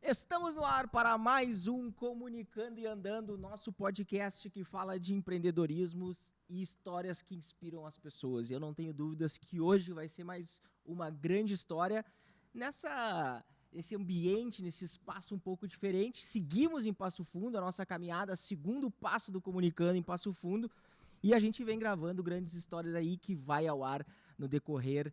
Estamos no ar para mais um Comunicando e Andando, nosso podcast que fala de empreendedorismos e histórias que inspiram as pessoas. E eu não tenho dúvidas que hoje vai ser mais uma grande história nesse ambiente, nesse espaço um pouco diferente. Seguimos em Passo Fundo, a nossa caminhada, segundo passo do Comunicando em Passo Fundo. E a gente vem gravando grandes histórias aí que vai ao ar no decorrer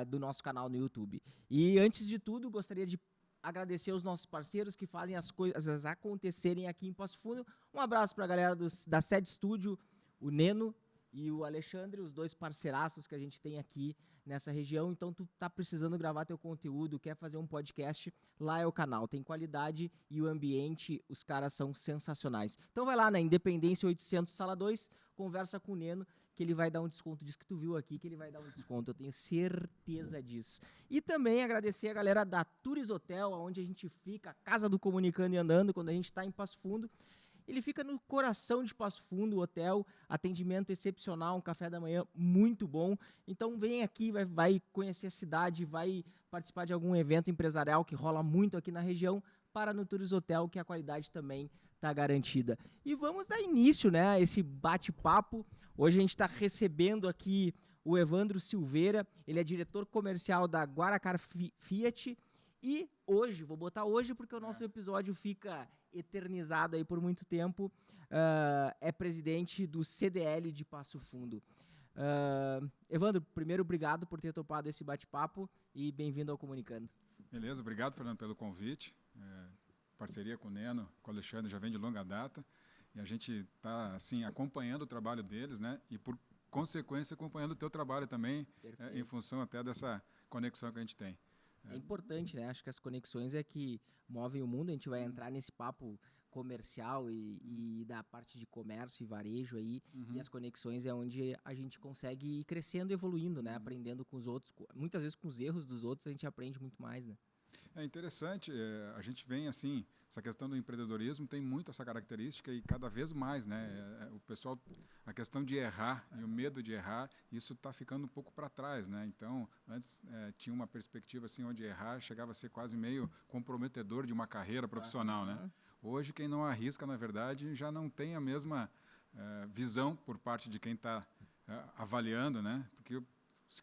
do nosso canal no YouTube. E antes de tudo, gostaria de agradecer os nossos parceiros que fazem as coisas acontecerem aqui em Passo Fundo. Um abraço para a galera da Sede Studio, o Neno e o Alexandre, os dois parceiraços que a gente tem aqui nessa região. Então, tu tá precisando gravar teu conteúdo, quer fazer um podcast, lá é o canal. Tem qualidade e o ambiente, os caras são sensacionais. Então, vai lá na Independência 800, Sala 2, conversa com o Neno, que ele vai dar um desconto. Diz que tu viu aqui, que ele vai dar um desconto. Eu tenho certeza disso. E também agradecer a galera da Tours Hotel, onde a gente fica, a casa do Comunicando e Andando, quando a gente está em Passo Fundo. Ele fica no coração de Passo Fundo, o hotel, atendimento excepcional, um café da manhã muito bom. Então vem aqui, vai conhecer a cidade, vai participar de algum evento empresarial que rola muito aqui na região, para no Tours Hotel, que a qualidade também está garantida. E vamos dar início, né, a esse bate-papo. Hoje a gente está recebendo aqui o Evandro Silveira, ele é diretor comercial da Guaracar Fiat. E hoje, vou botar hoje porque o nosso episódio fica eternizado aí por muito tempo, é presidente do CDL de Passo Fundo. Evandro, primeiro, obrigado por ter topado esse bate-papo e bem-vindo ao Comunicando. Beleza, obrigado, Fernando, pelo convite. Parceria com o Neno, com o Alexandre, já vem de longa data. E a gente está assim, acompanhando o trabalho deles, né? E por consequência, acompanhando o teu trabalho também, em função até dessa conexão que a gente tem. É importante, né? Acho que as conexões é que movem o mundo. A gente vai entrar nesse papo comercial e da parte de comércio e varejo aí. E as conexões é onde a gente consegue ir crescendo e evoluindo, né? Aprendendo com os outros. Muitas vezes com os erros dos outros a gente aprende muito mais, né? É interessante, a gente vem assim, essa questão do empreendedorismo tem muito essa característica e cada vez mais, né? O pessoal, a questão de errar e o medo de errar, isso está ficando um pouco para trás, né? Então, antes tinha uma perspectiva assim, onde errar chegava a ser quase meio comprometedor de uma carreira profissional, né? Hoje, quem não arrisca, na verdade, já não tem a mesma visão por parte de quem está avaliando, né? Porque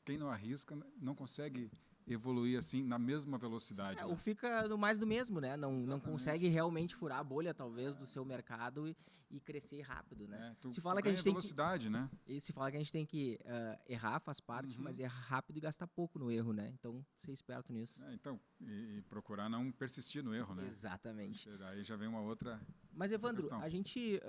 quem não arrisca não consegue evoluir assim na mesma velocidade. Ou fica no mais do mesmo, né? Não consegue realmente furar a bolha, talvez, do seu mercado e crescer rápido, né? Se fala que a gente velocidade, né? E se fala que a gente tem que errar, faz parte, mas errar rápido e gastar pouco no erro, né? Então, ser esperto nisso. Então, e procurar não persistir no erro, né? Exatamente. Aí já vem uma outra. Mas, Evandro, a gente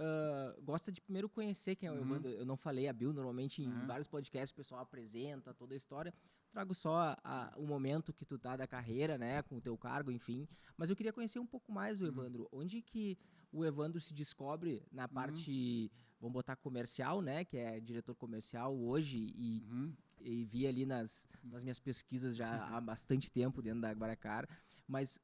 gosta de primeiro conhecer quem é o Evandro. Eu não falei a Bill, normalmente em vários podcasts o pessoal apresenta toda a história. Trago só o momento que tu tá da carreira, né, com o teu cargo, enfim. Mas eu queria conhecer um pouco mais o Evandro. Onde que o Evandro se descobre na parte, vamos botar comercial, né, que é diretor comercial hoje e vi ali nas minhas pesquisas já há bastante tempo dentro da Guaracar. Mas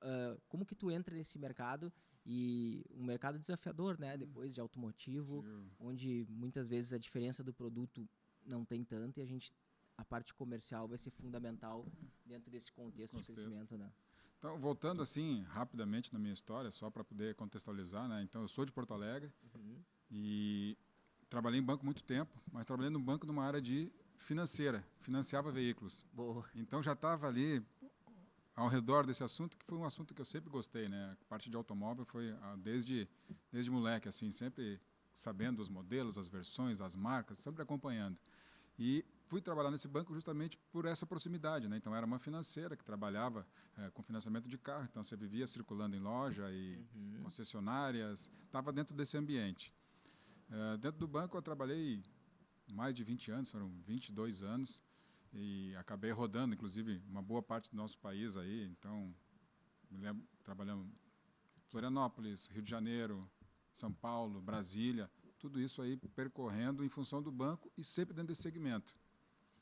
como que tu entra nesse mercado? E um mercado desafiador, né, depois de automotivo, onde muitas vezes a diferença do produto não tem tanto e a parte comercial vai ser fundamental dentro desse contexto de crescimento, né? Então, voltando assim rapidamente na minha história, só para poder contextualizar, né? Então, eu sou de Porto Alegre e trabalhei em banco muito tempo, mas trabalhei no banco numa área de financeira, financiava veículos. Boa. Então, já estava ali ao redor desse assunto, que foi um assunto que eu sempre gostei, né? A parte de automóvel foi desde moleque, assim, sempre sabendo os modelos, as versões, as marcas, sempre acompanhando. E fui trabalhar nesse banco justamente por essa proximidade, né? Então era uma financeira que trabalhava com financiamento de carro, então você vivia circulando em loja e concessionárias, estava dentro desse ambiente. Dentro do banco eu trabalhei mais de 20 anos, foram 22 anos, e acabei rodando, inclusive, uma boa parte do nosso país aí. Então, me lembro, trabalhamos em Florianópolis, Rio de Janeiro, São Paulo, Brasília, tudo isso aí percorrendo em função do banco e sempre dentro desse segmento.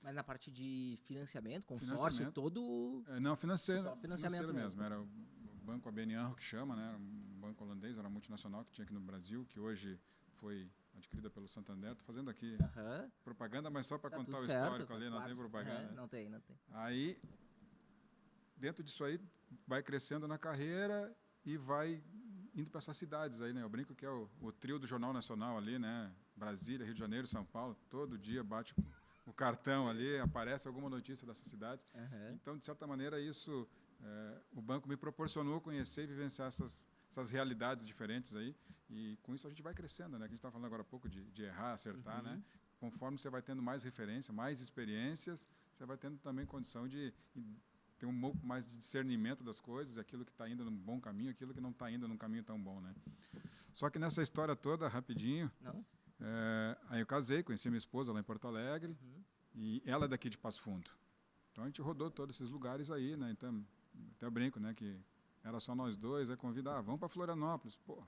Mas na parte de financiamento, consórcio, todo... Não, financeiro financiamento mesmo. Era o banco ABN AMRO que chama, né? Era um banco holandês, era uma multinacional que tinha aqui no Brasil, que hoje foi adquirida pelo Santander. Estou fazendo aqui propaganda, mas só para contar o histórico ali, não tem propaganda. Não tem. Aí, dentro disso aí, vai crescendo na carreira e vai indo para essas cidades aí, né? Eu brinco que é o trio do Jornal Nacional ali, né? Brasília, Rio de Janeiro, São Paulo, todo dia bate o cartão ali, aparece alguma notícia dessas cidades. Aham. Então, de certa maneira, isso o banco me proporcionou conhecer e vivenciar essas realidades diferentes aí, e com isso a gente vai crescendo, né? Que a gente está falando agora há pouco de errar, acertar, né? Conforme você vai tendo mais referência, mais experiências, você vai tendo também condição de ter um pouco mais de discernimento das coisas, aquilo que está indo num bom caminho, aquilo que não está indo num caminho tão bom, né? Só que nessa história toda, rapidinho, Não? aí eu casei, conheci minha esposa lá em Porto Alegre, e ela é daqui de Passo Fundo. Então a gente rodou todos esses lugares aí, né? Então, até eu brinco, né, que era só nós dois, aí convida, vamos para Florianópolis. Pô,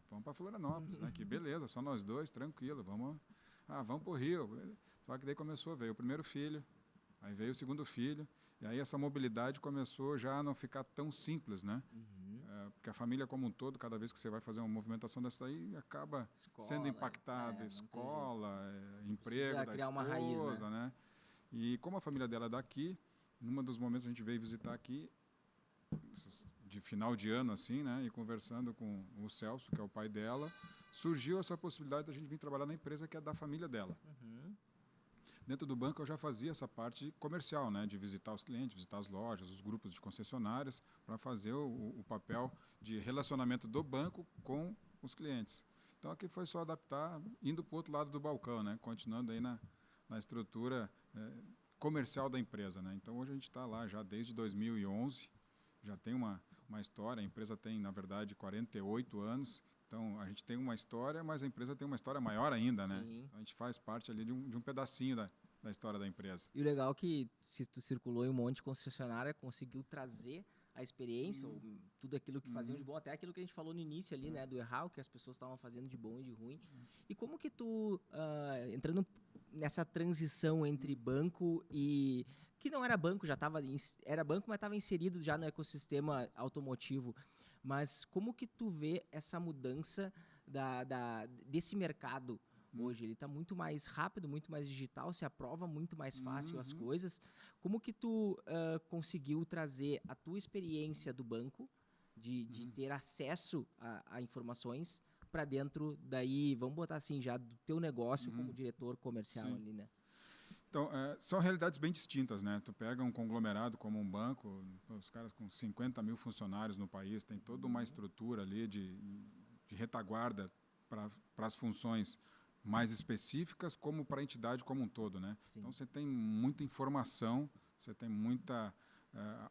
vamos para Florianópolis, né? Que beleza, só nós dois, tranquilo, vamos para o Rio. Só que daí veio o primeiro filho, aí veio o segundo filho, e aí essa mobilidade começou já a não ficar tão simples, né? Porque a família como um todo, cada vez que você vai fazer uma movimentação dessa aí, acaba sendo impactada, escola, emprego da criar esposa, uma raiz, né? E como a família dela é daqui, num dos momentos a gente veio visitar aqui, de final de ano, assim, né? E conversando com o Celso, que é o pai dela, surgiu essa possibilidade de a gente vir trabalhar na empresa que é da família dela. Dentro do banco eu já fazia essa parte comercial, né, de visitar os clientes, visitar as lojas, os grupos de concessionárias, para fazer o papel de relacionamento do banco com os clientes. Então aqui foi só adaptar, indo para o outro lado do balcão, né, continuando aí na estrutura comercial da empresa, né. Então hoje a gente está lá já desde 2011, já tem uma história, a empresa tem, na verdade, 48 anos, então a gente tem uma história, mas a empresa tem uma história maior ainda, né? Então, a gente faz parte ali de um pedacinho da história da empresa. E o legal é que se tu circulou em um monte de concessionária, conseguiu trazer a experiência, ou tudo aquilo que faziam de bom, até aquilo que a gente falou no início ali, né, do errar, o que as pessoas estavam fazendo de bom e de ruim. E como que tu, entrando nessa transição entre banco e... que não era banco, era banco, mas estava inserido já no ecossistema automotivo. Mas como que tu vê essa mudança desse mercado hoje? Ele está muito mais rápido, muito mais digital, se aprova muito mais fácil as coisas. Como que tu conseguiu trazer a tua experiência do banco, de ter acesso a informações, para dentro daí, vamos botar assim, já do teu negócio como diretor comercial ali, né? Então, são realidades bem distintas, né? Tu pega um conglomerado como um banco, os caras com 50 mil funcionários no país, tem toda uma estrutura ali de retaguarda para as funções mais específicas, como para a entidade como um todo, né? Sim. Então, você tem muita informação, você tem muita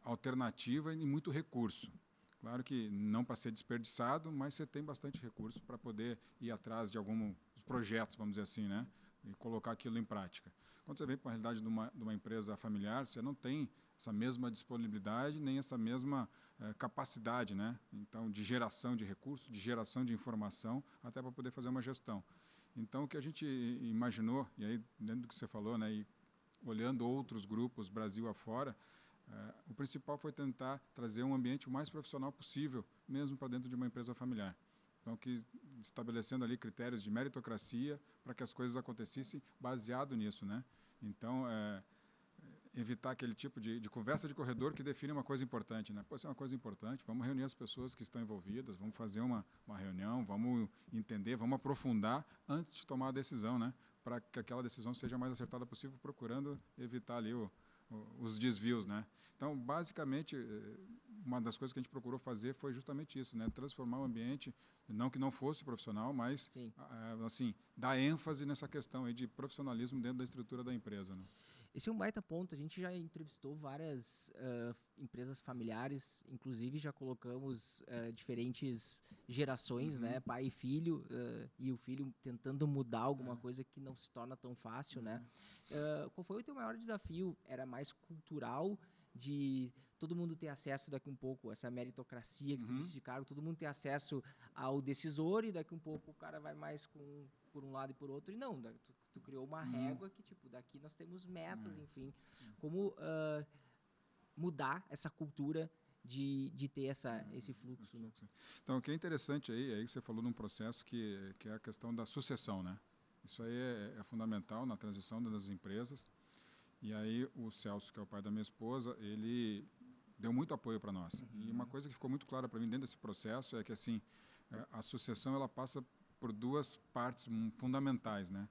alternativa e muito recurso. Claro que não para ser desperdiçado, mas você tem bastante recurso para poder ir atrás de alguns projetos, vamos dizer assim, né? E colocar aquilo em prática. Quando você vem para a realidade de uma empresa familiar, você não tem essa mesma disponibilidade, nem essa mesma capacidade, né? Então, de geração de recursos, de geração de informação, até para poder fazer uma gestão. Então, o que a gente imaginou, e aí, dentro do que você falou, né, e olhando outros grupos, Brasil afora, o principal foi tentar trazer um ambiente o mais profissional possível, mesmo para dentro de uma empresa familiar. Então, estabelecendo ali critérios de meritocracia para que as coisas acontecessem baseado nisso, né? Então, evitar aquele tipo de conversa de corredor que define uma coisa importante, né? Pô, isso é uma coisa importante, vamos reunir as pessoas que estão envolvidas, vamos fazer uma reunião, vamos entender, vamos aprofundar antes de tomar a decisão, né? Para que aquela decisão seja a mais acertada possível, procurando evitar ali os desvios, né? Então, basicamente, uma das coisas que a gente procurou fazer foi justamente isso, né? Transformar o ambiente, não que não fosse profissional, mas assim, dar ênfase nessa questão aí de profissionalismo dentro da estrutura da empresa, né? Esse é um baita ponto. A gente já entrevistou várias empresas familiares, inclusive já colocamos diferentes gerações, né? Pai e filho, e o filho tentando mudar alguma coisa que não se torna tão fácil, né? Qual foi o teu maior desafio? Era mais cultural, de todo mundo ter acesso daqui um pouco, essa meritocracia que tu disse de cargo, todo mundo ter acesso ao decisor, e daqui um pouco o cara vai mais por um lado e por outro, e não, tu criou uma régua que, tipo, daqui nós temos metas, enfim. Como mudar essa cultura de ter esse fluxo, né? Então, o que é interessante aí que você falou num processo que é a questão da sucessão, né? Isso aí é fundamental na transição das empresas. E aí o Celso, que é o pai da minha esposa, ele deu muito apoio para nós. E uma coisa que ficou muito clara para mim dentro desse processo é que assim, a sucessão ela passa por duas partes fundamentais, né?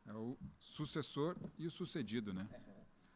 É o sucessor e o sucedido, né?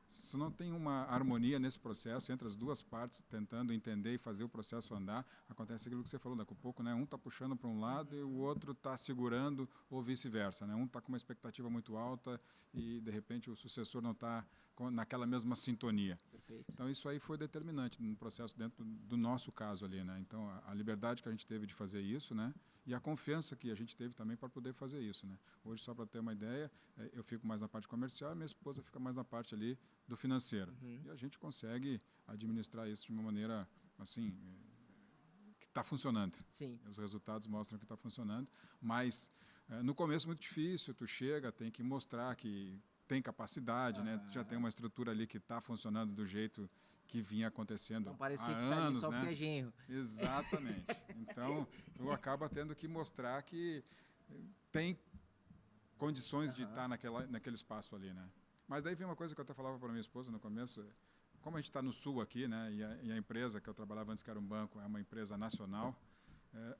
Se não tem uma harmonia nesse processo entre as duas partes tentando entender e fazer o processo andar, acontece aquilo que você falou daqui a pouco, né? Um está puxando para um lado e o outro está segurando, ou vice-versa, né? Um está com uma expectativa muito alta e de repente o sucessor não está naquela mesma sintonia. Perfeito. Então isso aí foi determinante no processo dentro do nosso caso ali, né? Então a liberdade que a gente teve de fazer isso, né? E a confiança que a gente teve também para poder fazer isso, né? Hoje, só para ter uma ideia, eu fico mais na parte comercial e minha esposa fica mais na parte ali do financeiro. E a gente consegue administrar isso de uma maneira, assim, que está funcionando. Sim. Os resultados mostram que está funcionando, mas no começo muito difícil, tu chega, tem que mostrar que tem capacidade, né? Tu já tem uma estrutura ali que está funcionando do jeito que vinha acontecendo Não parecia há que tá ali anos, só né? porque é genro. Exatamente. Então, tu acaba tendo que mostrar que tem condições de estar naquele espaço ali, né? Mas daí vem uma coisa que eu até falava para minha esposa no começo, como a gente está no sul aqui, né? E a empresa que eu trabalhava antes, que era um banco, é uma empresa nacional,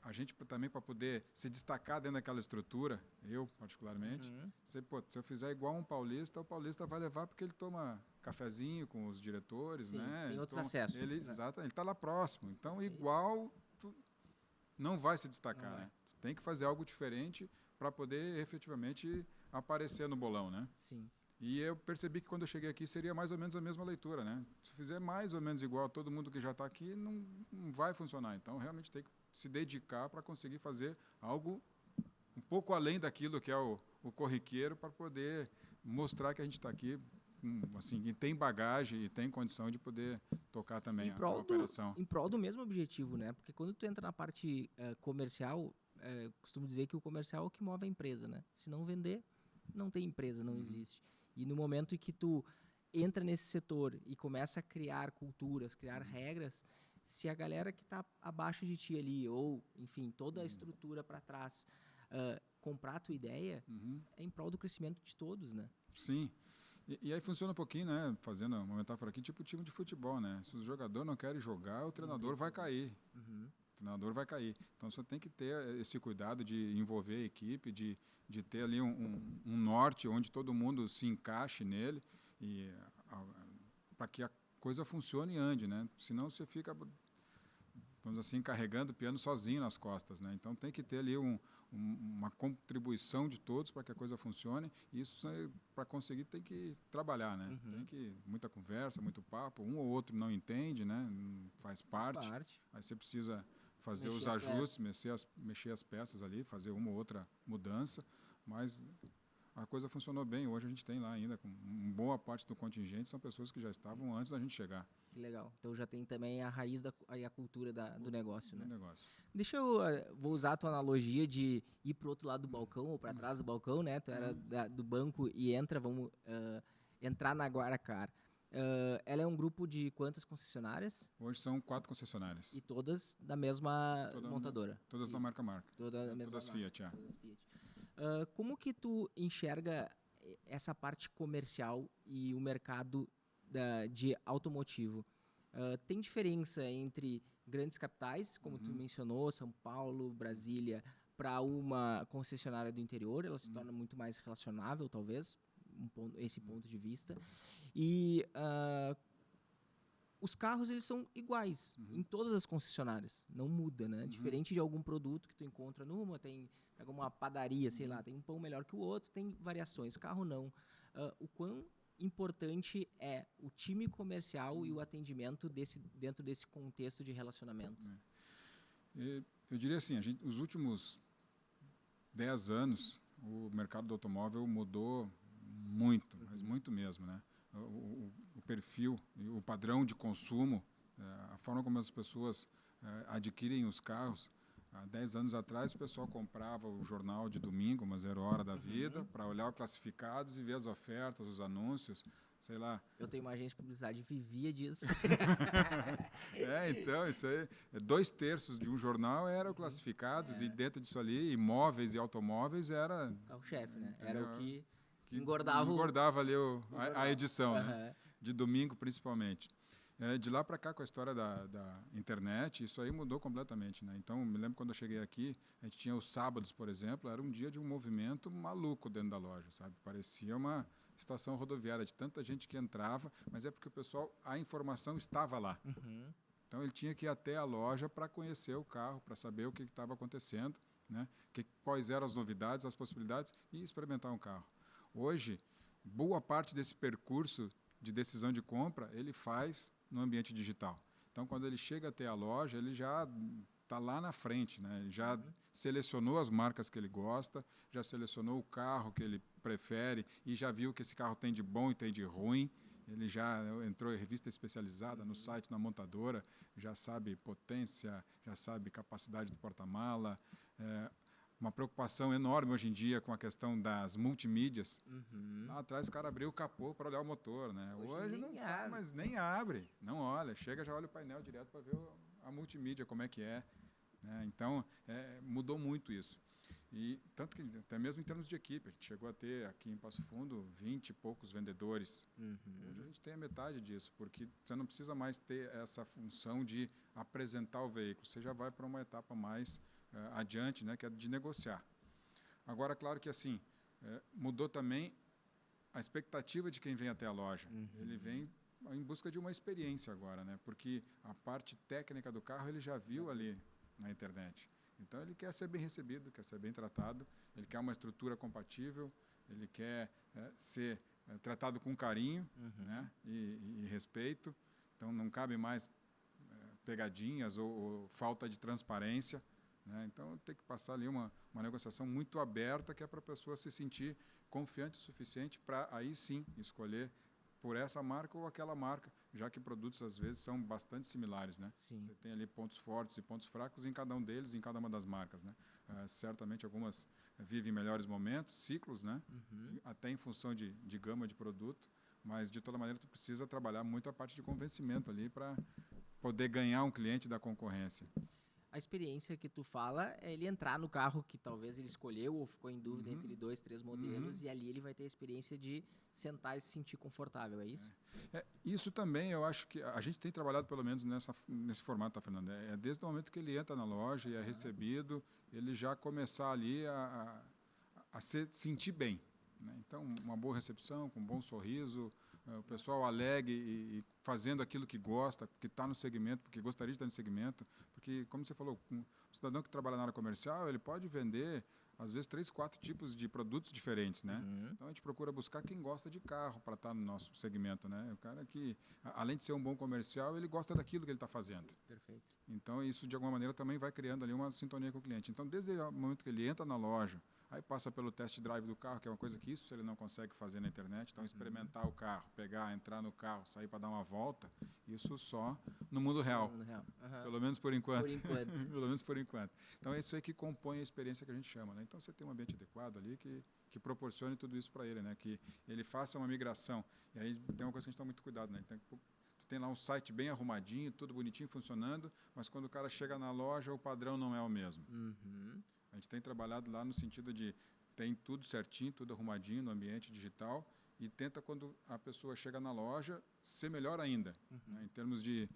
a gente também, para poder se destacar dentro daquela estrutura, eu particularmente, se eu fizer igual um paulista, o paulista vai levar porque ele toma cafezinho com os diretores, Sim, né? tem outros acessos. Exato, ele está lá próximo. Então, igual, tu não vai se destacar, né? Tu tem que fazer algo diferente para poder efetivamente aparecer no bolão, né? Sim. E eu percebi que quando eu cheguei aqui seria mais ou menos a mesma leitura, né? Se fizer mais ou menos igual a todo mundo que já está aqui, não vai funcionar. Então, realmente tem que se dedicar para conseguir fazer algo um pouco além daquilo que é o corriqueiro, para poder mostrar que a gente está aqui, assim, e tem bagagem e tem condição de poder tocar também a operação. Em prol do mesmo objetivo, né? Porque quando tu entra na parte comercial, costumo dizer que o comercial é o que move a empresa, né? Se não vender, não tem empresa, não existe. E no momento em que tu entra nesse setor e começa a criar culturas, criar regras, se a galera que está abaixo de ti ali, ou, enfim, toda a estrutura para trás, comprar a tua ideia, é em prol do crescimento de todos, né? Sim. E aí funciona um pouquinho, né? Fazendo uma metáfora aqui, tipo time de futebol, né? Se o jogador não quer jogar, o treinador vai cair. O treinador vai cair. Então, você tem que ter esse cuidado de envolver a equipe, de ter ali um norte onde todo mundo se encaixe nele, e para que a coisa funcione e ande, né? Senão você fica, vamos assim, carregando o piano sozinho nas costas, né? Então tem que ter ali uma contribuição de todos para que a coisa funcione. E isso, para conseguir, tem que trabalhar, né? Tem que muita conversa, muito papo. Um ou outro não entende, né? Faz parte. Aí você precisa fazer os ajustes, mexer as peças ali, fazer uma ou outra mudança, mas a coisa funcionou bem. Hoje a gente tem lá ainda, com boa parte do contingente, são pessoas que já estavam antes da gente chegar. Que legal. Então já tem também a raiz e a cultura do negócio, né? Vou usar a tua analogia de ir pro outro lado do balcão ou para trás do balcão, né? Tu era do banco e vamos entrar na Guaracar. Ela é um grupo de quantas concessionárias? Hoje são 4 concessionárias. E todas da mesma montadora? Todas da marca. Todas Fiat, Todas Fiat. Como que tu enxerga essa parte comercial e o mercado de automotivo? Tem diferença entre grandes capitais, como tu mencionou, São Paulo, Brasília, para uma concessionária do interior? Ela se torna muito mais relacionável, talvez, esse ponto de vista. E os carros, eles são iguais em todas as concessionárias, não muda, né? Diferente de algum produto que tu encontra numa, pega uma padaria, sei lá, tem um pão melhor que o outro, tem variações. Carro não. O quão importante é o time comercial e o atendimento dentro desse contexto de relacionamento? Eu diria assim, os últimos 10 anos, o mercado do automóvel mudou muito, mas muito mesmo, né? O perfil, o padrão de consumo, a forma como as pessoas adquirem os carros. Há 10 anos atrás, o pessoal comprava o jornal de domingo, uma 0 hora da vida, para olhar os classificados e ver as ofertas, os anúncios, sei lá. Eu tenho uma agência de publicidade, vivia disso. Então, isso aí, 2/3 de um jornal eram classificados, e dentro disso ali, imóveis e automóveis era... O chefe, né? Era o que engordava ali a edição, né? De domingo, principalmente. De lá para cá, com a história da internet, isso aí mudou completamente, né? Então, me lembro quando eu cheguei aqui, a gente tinha os sábados, por exemplo, era um dia de um movimento maluco dentro da loja, sabe? Parecia uma estação rodoviária de tanta gente que entrava, mas é porque o pessoal, a informação estava lá. Uhum. Então, ele tinha que ir até a loja para conhecer o carro, para saber o que estava acontecendo, né? Quais eram as novidades, as possibilidades e experimentar um carro. Hoje, boa parte desse percurso de decisão de compra, ele faz no ambiente digital. Então, quando ele chega até a loja, ele já está lá na frente, né? Ele já selecionou as marcas que ele gosta, já selecionou o carro que ele prefere e já viu que esse carro tem de bom e tem de ruim. Ele já entrou em revista especializada no site, na montadora, já sabe potência, já sabe capacidade do porta-mala. Uma preocupação enorme hoje em dia com a questão das multimídias. Lá atrás o cara abriu o capô para olhar o motor, né? Hoje não faz, mas nem abre, não olha. Chega, já olha o painel direto para ver a multimídia, como é que é. Né? Então, mudou muito isso. E tanto que, até mesmo em termos de equipe, a gente chegou a ter aqui em Passo Fundo 20 e poucos vendedores. Hoje a gente tem a metade disso, porque você não precisa mais ter essa função de apresentar o veículo. Você já vai para uma etapa mais adiante, né, que é de negociar. Agora, claro que assim, mudou também a expectativa de quem vem até a loja. Ele vem em busca de uma experiência agora, né, porque a parte técnica do carro ele já viu ali na internet. Então, ele quer ser bem recebido, quer ser bem tratado, ele quer uma estrutura compatível, ele quer ser tratado com carinho, né, e respeito. Então, não cabe mais pegadinhas ou falta de transparência. Né? Então, tem que passar ali uma negociação muito aberta, que é para a pessoa se sentir confiante o suficiente para, aí sim, escolher por essa marca ou aquela marca, já que produtos, às vezes, são bastante similares. Né? Você tem ali pontos fortes e pontos fracos em cada um deles, em cada uma das marcas. Né? Certamente, algumas vivem melhores momentos, ciclos, né? Até em função de gama de produto, mas, de toda maneira, tu precisa trabalhar muito a parte de convencimento ali para poder ganhar um cliente da concorrência. A experiência que tu fala é ele entrar no carro que talvez ele escolheu ou ficou em dúvida entre 2, 3 modelos e ali ele vai ter a experiência de sentar e se sentir confortável, é isso? Isso também eu acho que a gente tem trabalhado pelo menos nesse formato, tá, Fernando? Desde o momento que ele entra na loja e é recebido, ele já começar ali a se sentir bem. Né? Então, uma boa recepção, com um bom sorriso, o pessoal alegre e fazendo aquilo que gosta, que está no segmento, porque gostaria de estar no segmento, porque, como você falou, o cidadão que trabalha na área comercial, ele pode vender, às vezes, 3, 4 tipos de produtos diferentes, né? Então, a gente procura buscar quem gosta de carro para estar no nosso segmento, né? O cara que, além de ser um bom comercial, ele gosta daquilo que ele está fazendo. Perfeito. Então, isso, de alguma maneira, também vai criando ali uma sintonia com o cliente. Então, desde o momento que ele entra na loja, aí passa pelo test drive do carro, que é uma coisa que isso ele não consegue fazer na internet. Então, experimentar o carro, pegar, entrar no carro, sair para dar uma volta, isso só no mundo real. Pelo menos por enquanto. Pelo menos por enquanto. Então, é isso aí que compõe a experiência que a gente chama. Né? Então, você tem um ambiente adequado ali que proporcione tudo isso para ele, né? Que ele faça uma migração. E aí tem uma coisa que a gente toma muito cuidado, né? Tem lá um site bem arrumadinho, tudo bonitinho, funcionando, mas quando o cara chega na loja, o padrão não é o mesmo. A gente tem trabalhado lá no sentido de tem tudo certinho, tudo arrumadinho no ambiente digital e tenta, quando a pessoa chega na loja, ser melhor ainda, né, em termos de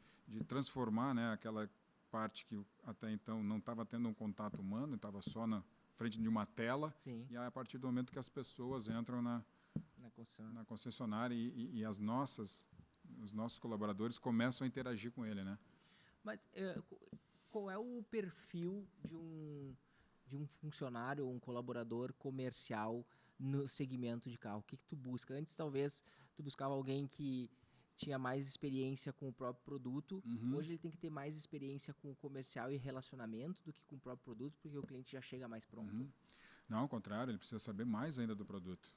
transformar, né, aquela parte que até então não estava tendo um contato humano, estava só na frente de uma tela. Sim. E aí, a partir do momento que as pessoas entram na concessionária e os nossos colaboradores começam a interagir com ele, né? Mas qual é o perfil de um funcionário ou um colaborador comercial no segmento de carro? O que tu busca? Antes, talvez, tu buscava alguém que tinha mais experiência com o próprio produto. Hoje ele tem que ter mais experiência com o comercial e relacionamento do que com o próprio produto, porque o cliente já chega mais pronto. Não, ao contrário, ele precisa saber mais ainda do produto.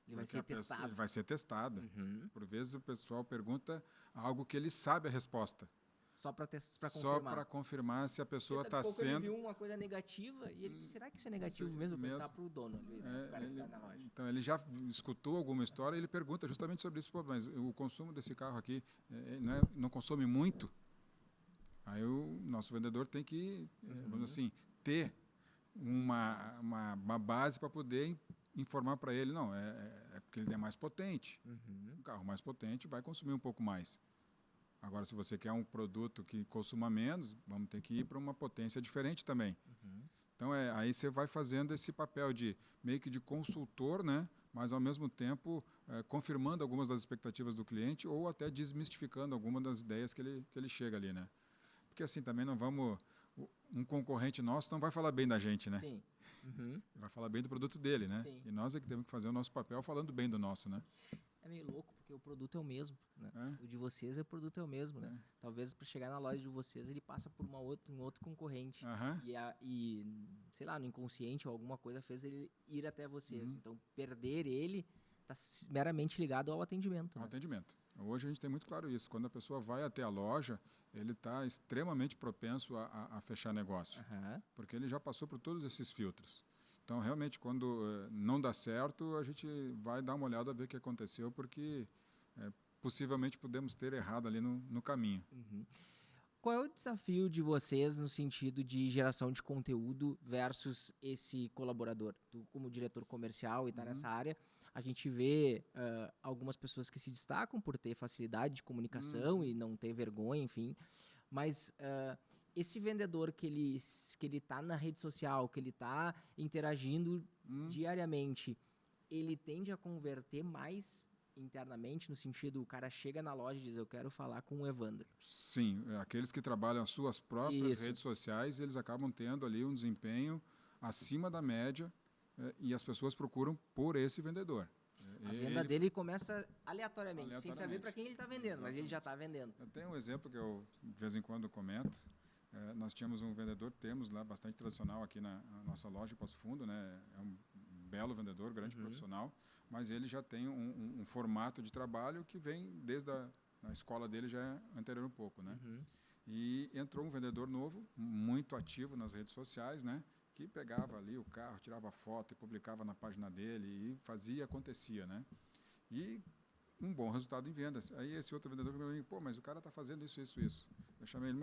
Ele vai ser testado. Ele vai ser testado. Por vezes o pessoal pergunta algo que ele sabe a resposta. Só para confirmar. Só para confirmar se a pessoa está sendo... Ele viu uma coisa negativa e ele, será que isso é negativo mesmo? Perguntar para o dono. O cara que tá na loja. Então, ele já escutou alguma história e ele pergunta justamente sobre isso. Mas o consumo desse carro aqui não consome muito? Aí o nosso vendedor tem que, vamos assim, ter uma base para poder informar para ele. Não, é porque ele é mais potente. Um carro mais potente vai consumir um pouco mais. Agora, se você quer um produto que consuma menos, vamos ter que ir para uma potência diferente também. Então, aí você vai fazendo esse papel de meio que de consultor, né? Mas, ao mesmo tempo, confirmando algumas das expectativas do cliente ou até desmistificando algumas das ideias que ele chega ali, né? Porque, assim, também não vamos... Um concorrente nosso não vai falar bem da gente, né? Sim. Vai falar bem do produto dele, né? Sim. E nós é que temos que fazer o nosso papel falando bem do nosso, né? É meio louco, porque o produto é o mesmo, né? É. O de vocês, o produto é o mesmo, né? Talvez para chegar na loja de vocês, ele passa por um outro concorrente. Aham. E, sei lá, no inconsciente ou alguma coisa fez ele ir até vocês. Então, perder ele está meramente ligado ao atendimento, Ao né? atendimento. Hoje a gente tem muito claro isso. Quando a pessoa vai até a loja, ele está extremamente propenso a fechar negócio. Porque ele já passou por todos esses filtros. Então, realmente, quando não dá certo, a gente vai dar uma olhada, ver o que aconteceu, porque possivelmente podemos ter errado ali no caminho. Qual é o desafio de vocês no sentido de geração de conteúdo versus esse colaborador? Tu, como diretor comercial e tá nessa área, a gente vê algumas pessoas que se destacam por ter facilidade de comunicação e não ter vergonha, enfim. Mas esse vendedor que ele tá na rede social, que ele tá interagindo diariamente, ele tende a converter mais internamente, no sentido, o cara chega na loja e diz, eu quero falar com o Evandro. Sim, aqueles que trabalham as suas próprias redes sociais, eles acabam tendo ali um desempenho acima da média e as pessoas procuram por esse vendedor. A venda dele começa aleatoriamente, sem saber para quem ele está vendendo, mas ele já está vendendo. Eu tenho um exemplo que eu, de vez em quando, comento. Nós tínhamos um vendedor, temos lá, bastante tradicional aqui na nossa loja em Passo Fundo, né? É um belo vendedor, grande profissional, mas ele já tem um formato de trabalho que vem desde a escola dele, já é anterior um pouco, né? E entrou um vendedor novo, muito ativo nas redes sociais, né? Que pegava ali o carro, tirava foto e publicava na página dele e fazia, acontecia, né? E um bom resultado em vendas. Aí esse outro vendedor falou para mim, pô, mas o cara está fazendo isso. Eu chamei ele,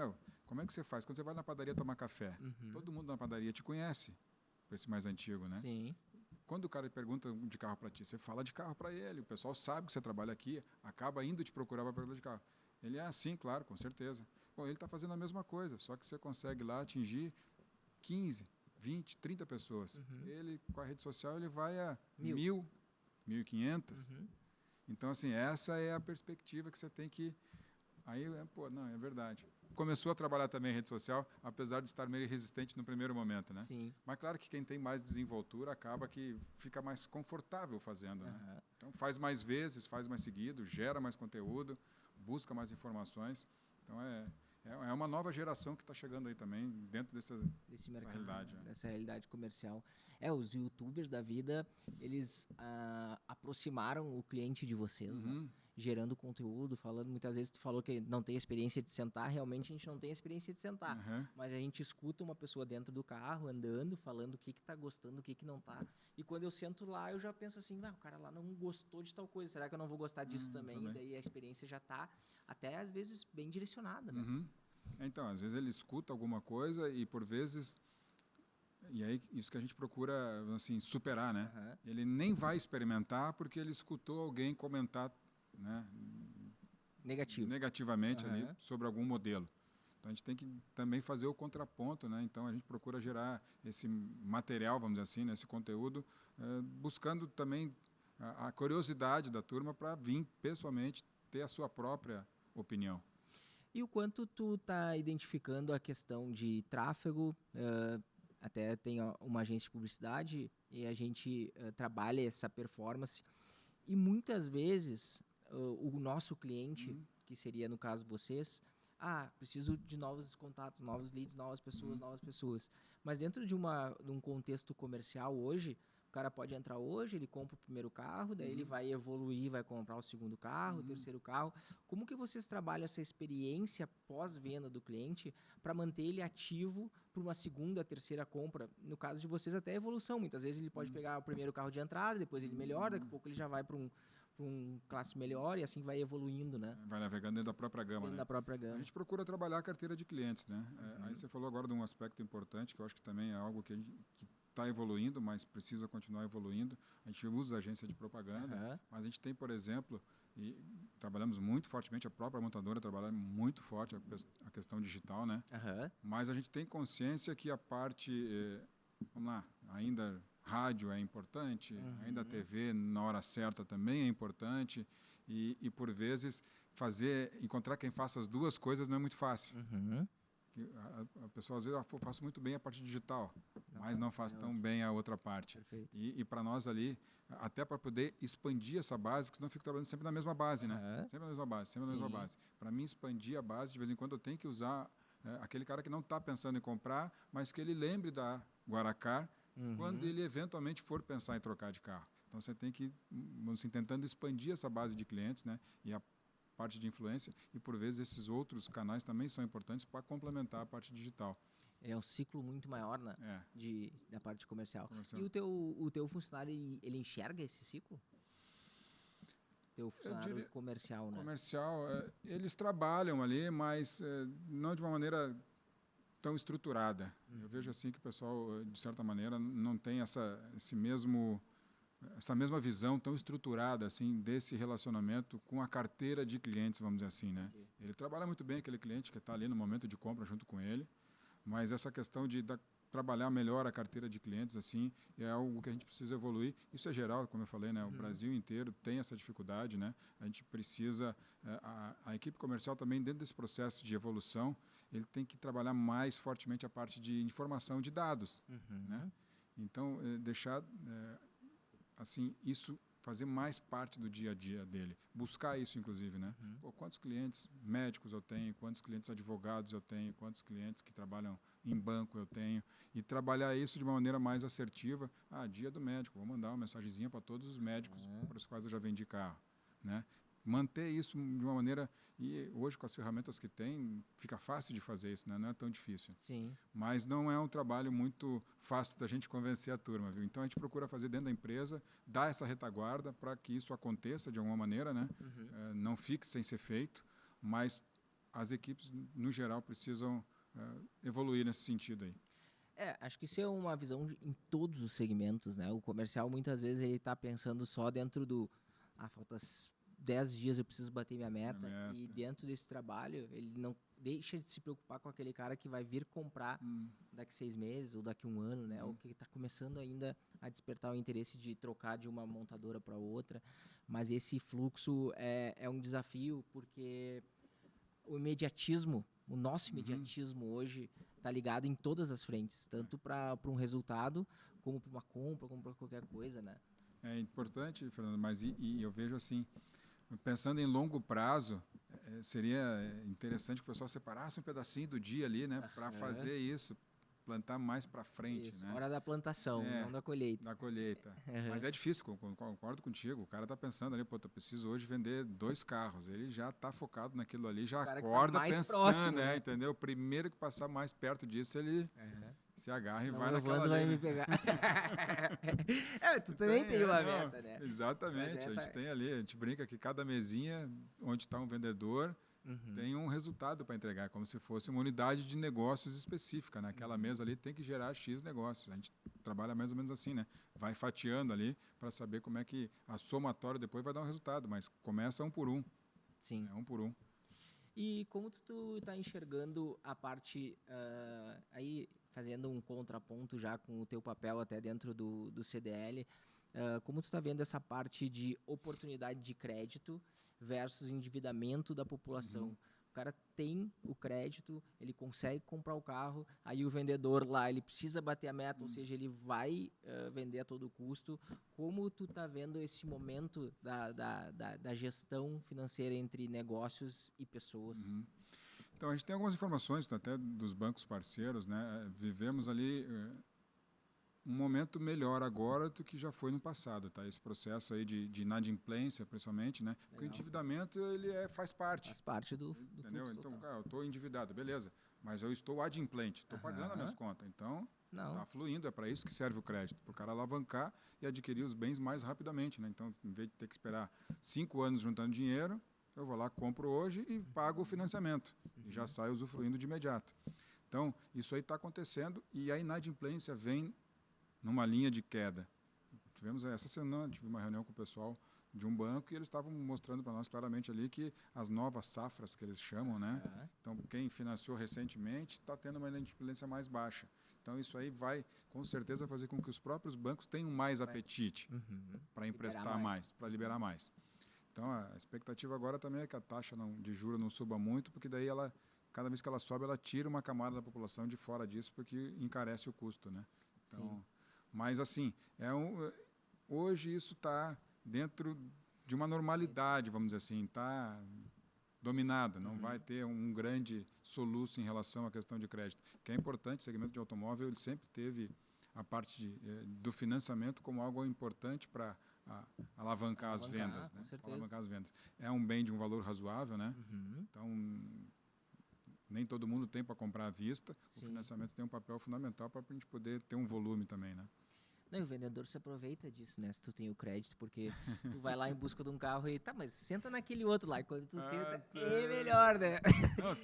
como é que você faz? Quando você vai na padaria tomar café, todo mundo na padaria te conhece, esse mais antigo, né? Sim. Quando o cara pergunta de carro para ti, você fala de carro para ele, o pessoal sabe que você trabalha aqui, acaba indo te procurar para perguntar de carro. Ele, sim, claro, com certeza. Bom, ele está fazendo a mesma coisa, só que você consegue lá atingir 15, 20, 30 pessoas. Ele, com a rede social, ele vai a 1.000, 1.500. Então, assim, essa é a perspectiva que você tem que... Aí, não, é verdade. Começou a trabalhar também em rede social, apesar de estar meio resistente no primeiro momento, né? Sim. Mas claro que quem tem mais desenvoltura acaba que fica mais confortável fazendo, né? Então faz mais vezes, faz mais seguido, gera mais conteúdo, busca mais informações. Então é uma nova geração que está chegando aí também dentro desse mercado, realidade, dessa realidade comercial. Os YouTubers da vida, eles aproximaram o cliente de vocês, né? Gerando conteúdo, falando, muitas vezes tu falou que não tem experiência de sentar, realmente a gente não tem experiência de sentar, mas a gente escuta uma pessoa dentro do carro, andando, falando o que tá gostando, o que não tá, e quando eu sento lá, eu já penso assim, o cara lá não gostou de tal coisa, será que eu não vou gostar disso também? E daí a experiência já tá, até às vezes, bem direcionada, né? Então, às vezes ele escuta alguma coisa e, por vezes... E aí, isso que a gente procura, assim, superar, né? Ele nem vai experimentar porque ele escutou alguém comentar, né, negativamente ali sobre algum modelo. Então a gente tem que também fazer o contraponto, né? Então a gente procura gerar esse material, vamos dizer assim, né, esse conteúdo, buscando também a curiosidade da turma para vir pessoalmente ter a sua própria opinião. E o quanto tu está identificando a questão de tráfego? Até tem uma agência de publicidade e a gente trabalha essa performance. E muitas vezes o nosso cliente, que seria no caso vocês, preciso de novos contatos, novos leads, novas pessoas. Mas dentro de um contexto comercial hoje, o cara pode entrar hoje, ele compra o primeiro carro, daí ele vai evoluir, vai comprar o segundo carro, o terceiro carro. Como que vocês trabalham essa experiência pós-venda do cliente para manter ele ativo para uma segunda, terceira compra? No caso de vocês, até evolução. Muitas vezes ele pode pegar o primeiro carro de entrada, depois ele melhora, daqui a pouco ele já vai para um classe melhor e assim vai evoluindo, né? Vai navegando dentro da própria gama, dentro da própria gama. A gente procura trabalhar a carteira de clientes, né? Aí você falou agora de um aspecto importante, que eu acho que também é algo que está evoluindo, mas precisa continuar evoluindo. A gente usa agência de propaganda, mas a gente tem, por exemplo, E trabalhamos muito fortemente, a própria montadora trabalha muito forte a questão digital, né? Aham. Mas a gente tem consciência que a parte, vamos lá, ainda rádio é importante, ainda a TV na hora certa também é importante, e por vezes encontrar quem faça as duas coisas não é muito fácil. Uhum. A pessoa às vezes eu faço muito bem a parte digital, mas não faz tão bem a outra parte. Perfeito. E para nós ali, até para poder expandir essa base, porque senão eu fico trabalhando sempre na mesma base, né? Aham. Sempre na mesma base, sempre na mesma Sim. base. Para mim expandir a base, de vez em quando eu tenho que usar aquele cara que não está pensando em comprar, mas que ele lembre da Guaracar quando ele eventualmente for pensar em trocar de carro. Então você tem que, vamos assim, tentando expandir essa base de clientes, né? E a parte de influência, e por vezes esses outros canais também são importantes para complementar a parte digital. É um ciclo muito maior, né? Da parte comercial. Comercial. E o teu funcionário, ele enxerga esse ciclo? Teu funcionário comercial, né? Comercial, eles trabalham ali, mas não de uma maneira tão estruturada. Eu vejo assim que o pessoal, de certa maneira, não tem essa mesma visão tão estruturada assim desse relacionamento com a carteira de clientes, vamos dizer assim, né? Ele trabalha muito bem aquele cliente que está ali no momento de compra junto com ele, mas essa questão de trabalhar melhor a carteira de clientes assim é algo que a gente precisa evoluir. Isso é geral, como eu falei, né? O Brasil inteiro tem essa dificuldade, né? A gente precisa a equipe comercial também dentro desse processo de evolução, ele tem que trabalhar mais fortemente a parte de informação de dados, né? Então deixar assim, isso fazer mais parte do dia a dia dele. Buscar isso, inclusive, né? Pô, quantos clientes médicos eu tenho, quantos clientes advogados eu tenho, quantos clientes que trabalham em banco eu tenho. E trabalhar isso de uma maneira mais assertiva. Dia do médico, vou mandar uma mensagenzinha para todos os médicos para os quais eu já vendi carro, né? Manter isso de uma maneira... E hoje, com as ferramentas que tem, fica fácil de fazer isso, né? Não é tão difícil. Sim. Mas não é um trabalho muito fácil da gente convencer a turma, viu? Então, a gente procura fazer dentro da empresa, dar essa retaguarda para que isso aconteça de alguma maneira, né? Não fique sem ser feito, mas as equipes, no geral, precisam evoluir nesse sentido aí. Acho que isso é uma visão em todos os segmentos, né? O comercial, muitas vezes, ele está pensando só dentro do... falta 10 dias eu preciso bater minha meta. E dentro desse trabalho, ele não deixa de se preocupar com aquele cara que vai vir comprar daqui 6 meses ou daqui 1 ano, né? Ou que está começando ainda a despertar o interesse de trocar de uma montadora para outra. Mas esse fluxo é um desafio, porque o imediatismo, o nosso imediatismo hoje está ligado em todas as frentes, tanto para um resultado, como para uma compra, como para qualquer coisa, né? É importante, Fernando, mas eu vejo assim, pensando em longo prazo, seria interessante que o pessoal separasse um pedacinho do dia ali, né, para fazer isso, plantar mais para frente, isso, né? Hora da plantação, não da colheita. Da colheita. Mas é difícil, concordo contigo. O cara tá pensando ali, eu preciso hoje vender 2 carros. Ele já tá focado naquilo ali, já acorda tá pensando, próximo, né? Entendeu? O primeiro que passar mais perto disso, ele se agarra e vai naquela vai me pegar. Tu também tem uma meta, né? Exatamente. A gente tem ali, a gente brinca que cada mesinha onde está um vendedor tem um resultado para entregar, como se fosse uma unidade de negócios específica. Naquela mesa ali tem que gerar X negócios. A gente trabalha mais ou menos assim, né? Vai fatiando ali para saber como é que a somatória depois vai dar um resultado, mas começa um por um. Sim. Um por um. E como tu está enxergando a parte, aí fazendo um contraponto já com o teu papel até dentro do CDL, como tu está vendo essa parte de oportunidade de crédito versus endividamento da população? O cara tem o crédito, ele consegue comprar o carro, aí o vendedor lá, ele precisa bater a meta, ou seja, ele vai vender a todo custo. Como tu está vendo esse momento da gestão financeira entre negócios e pessoas? Então, a gente tem algumas informações até dos bancos parceiros, né? Vivemos ali um momento melhor agora do que já foi no passado, tá? Esse processo aí de inadimplência, principalmente, né? Legal. Porque o endividamento, ele faz parte. Faz parte do entendeu? Fluxo então, total. Cara, eu estou endividado, beleza. Mas eu estou adimplente, estou pagando as minhas contas. Então, está fluindo, é para isso que serve o crédito, para o cara alavancar e adquirir os bens mais rapidamente, né? Então, em vez de ter que esperar 5 anos juntando dinheiro, eu vou lá, compro hoje e pago o financiamento. E já saio usufruindo de imediato. Então, isso aí está acontecendo e a inadimplência vem numa linha de queda. Tivemos essa semana, tive uma reunião com o pessoal de um banco e eles estavam mostrando para nós claramente ali que as novas safras que eles chamam, né? Então, quem financiou recentemente está tendo uma inadimplência mais baixa. Então, isso aí vai, com certeza, fazer com que os próprios bancos tenham mais apetite para emprestar mais, para liberar mais. Então, a expectativa agora também é que a taxa de juros não suba muito, porque daí cada vez que ela sobe, ela tira uma camada da população de fora disso, porque encarece o custo, né? Então, mas, assim, hoje isso está dentro de uma normalidade, vamos dizer assim, está dominada, não vai ter um grande soluço em relação à questão de crédito. Que é importante, o segmento de automóvel ele sempre teve a parte do financiamento como algo importante para alavancar as vendas. Com Né? certeza. Alavancar as vendas. É um bem de um valor razoável, né? Então, nem todo mundo tem para comprar à vista. Sim. O financiamento tem um papel fundamental para a gente poder ter um volume também, né? Não, e o vendedor se aproveita disso, né? Se tu tem o crédito, porque tu vai lá em busca de um carro e mas senta naquele outro lá, e quando tu senta, é melhor, né? Não,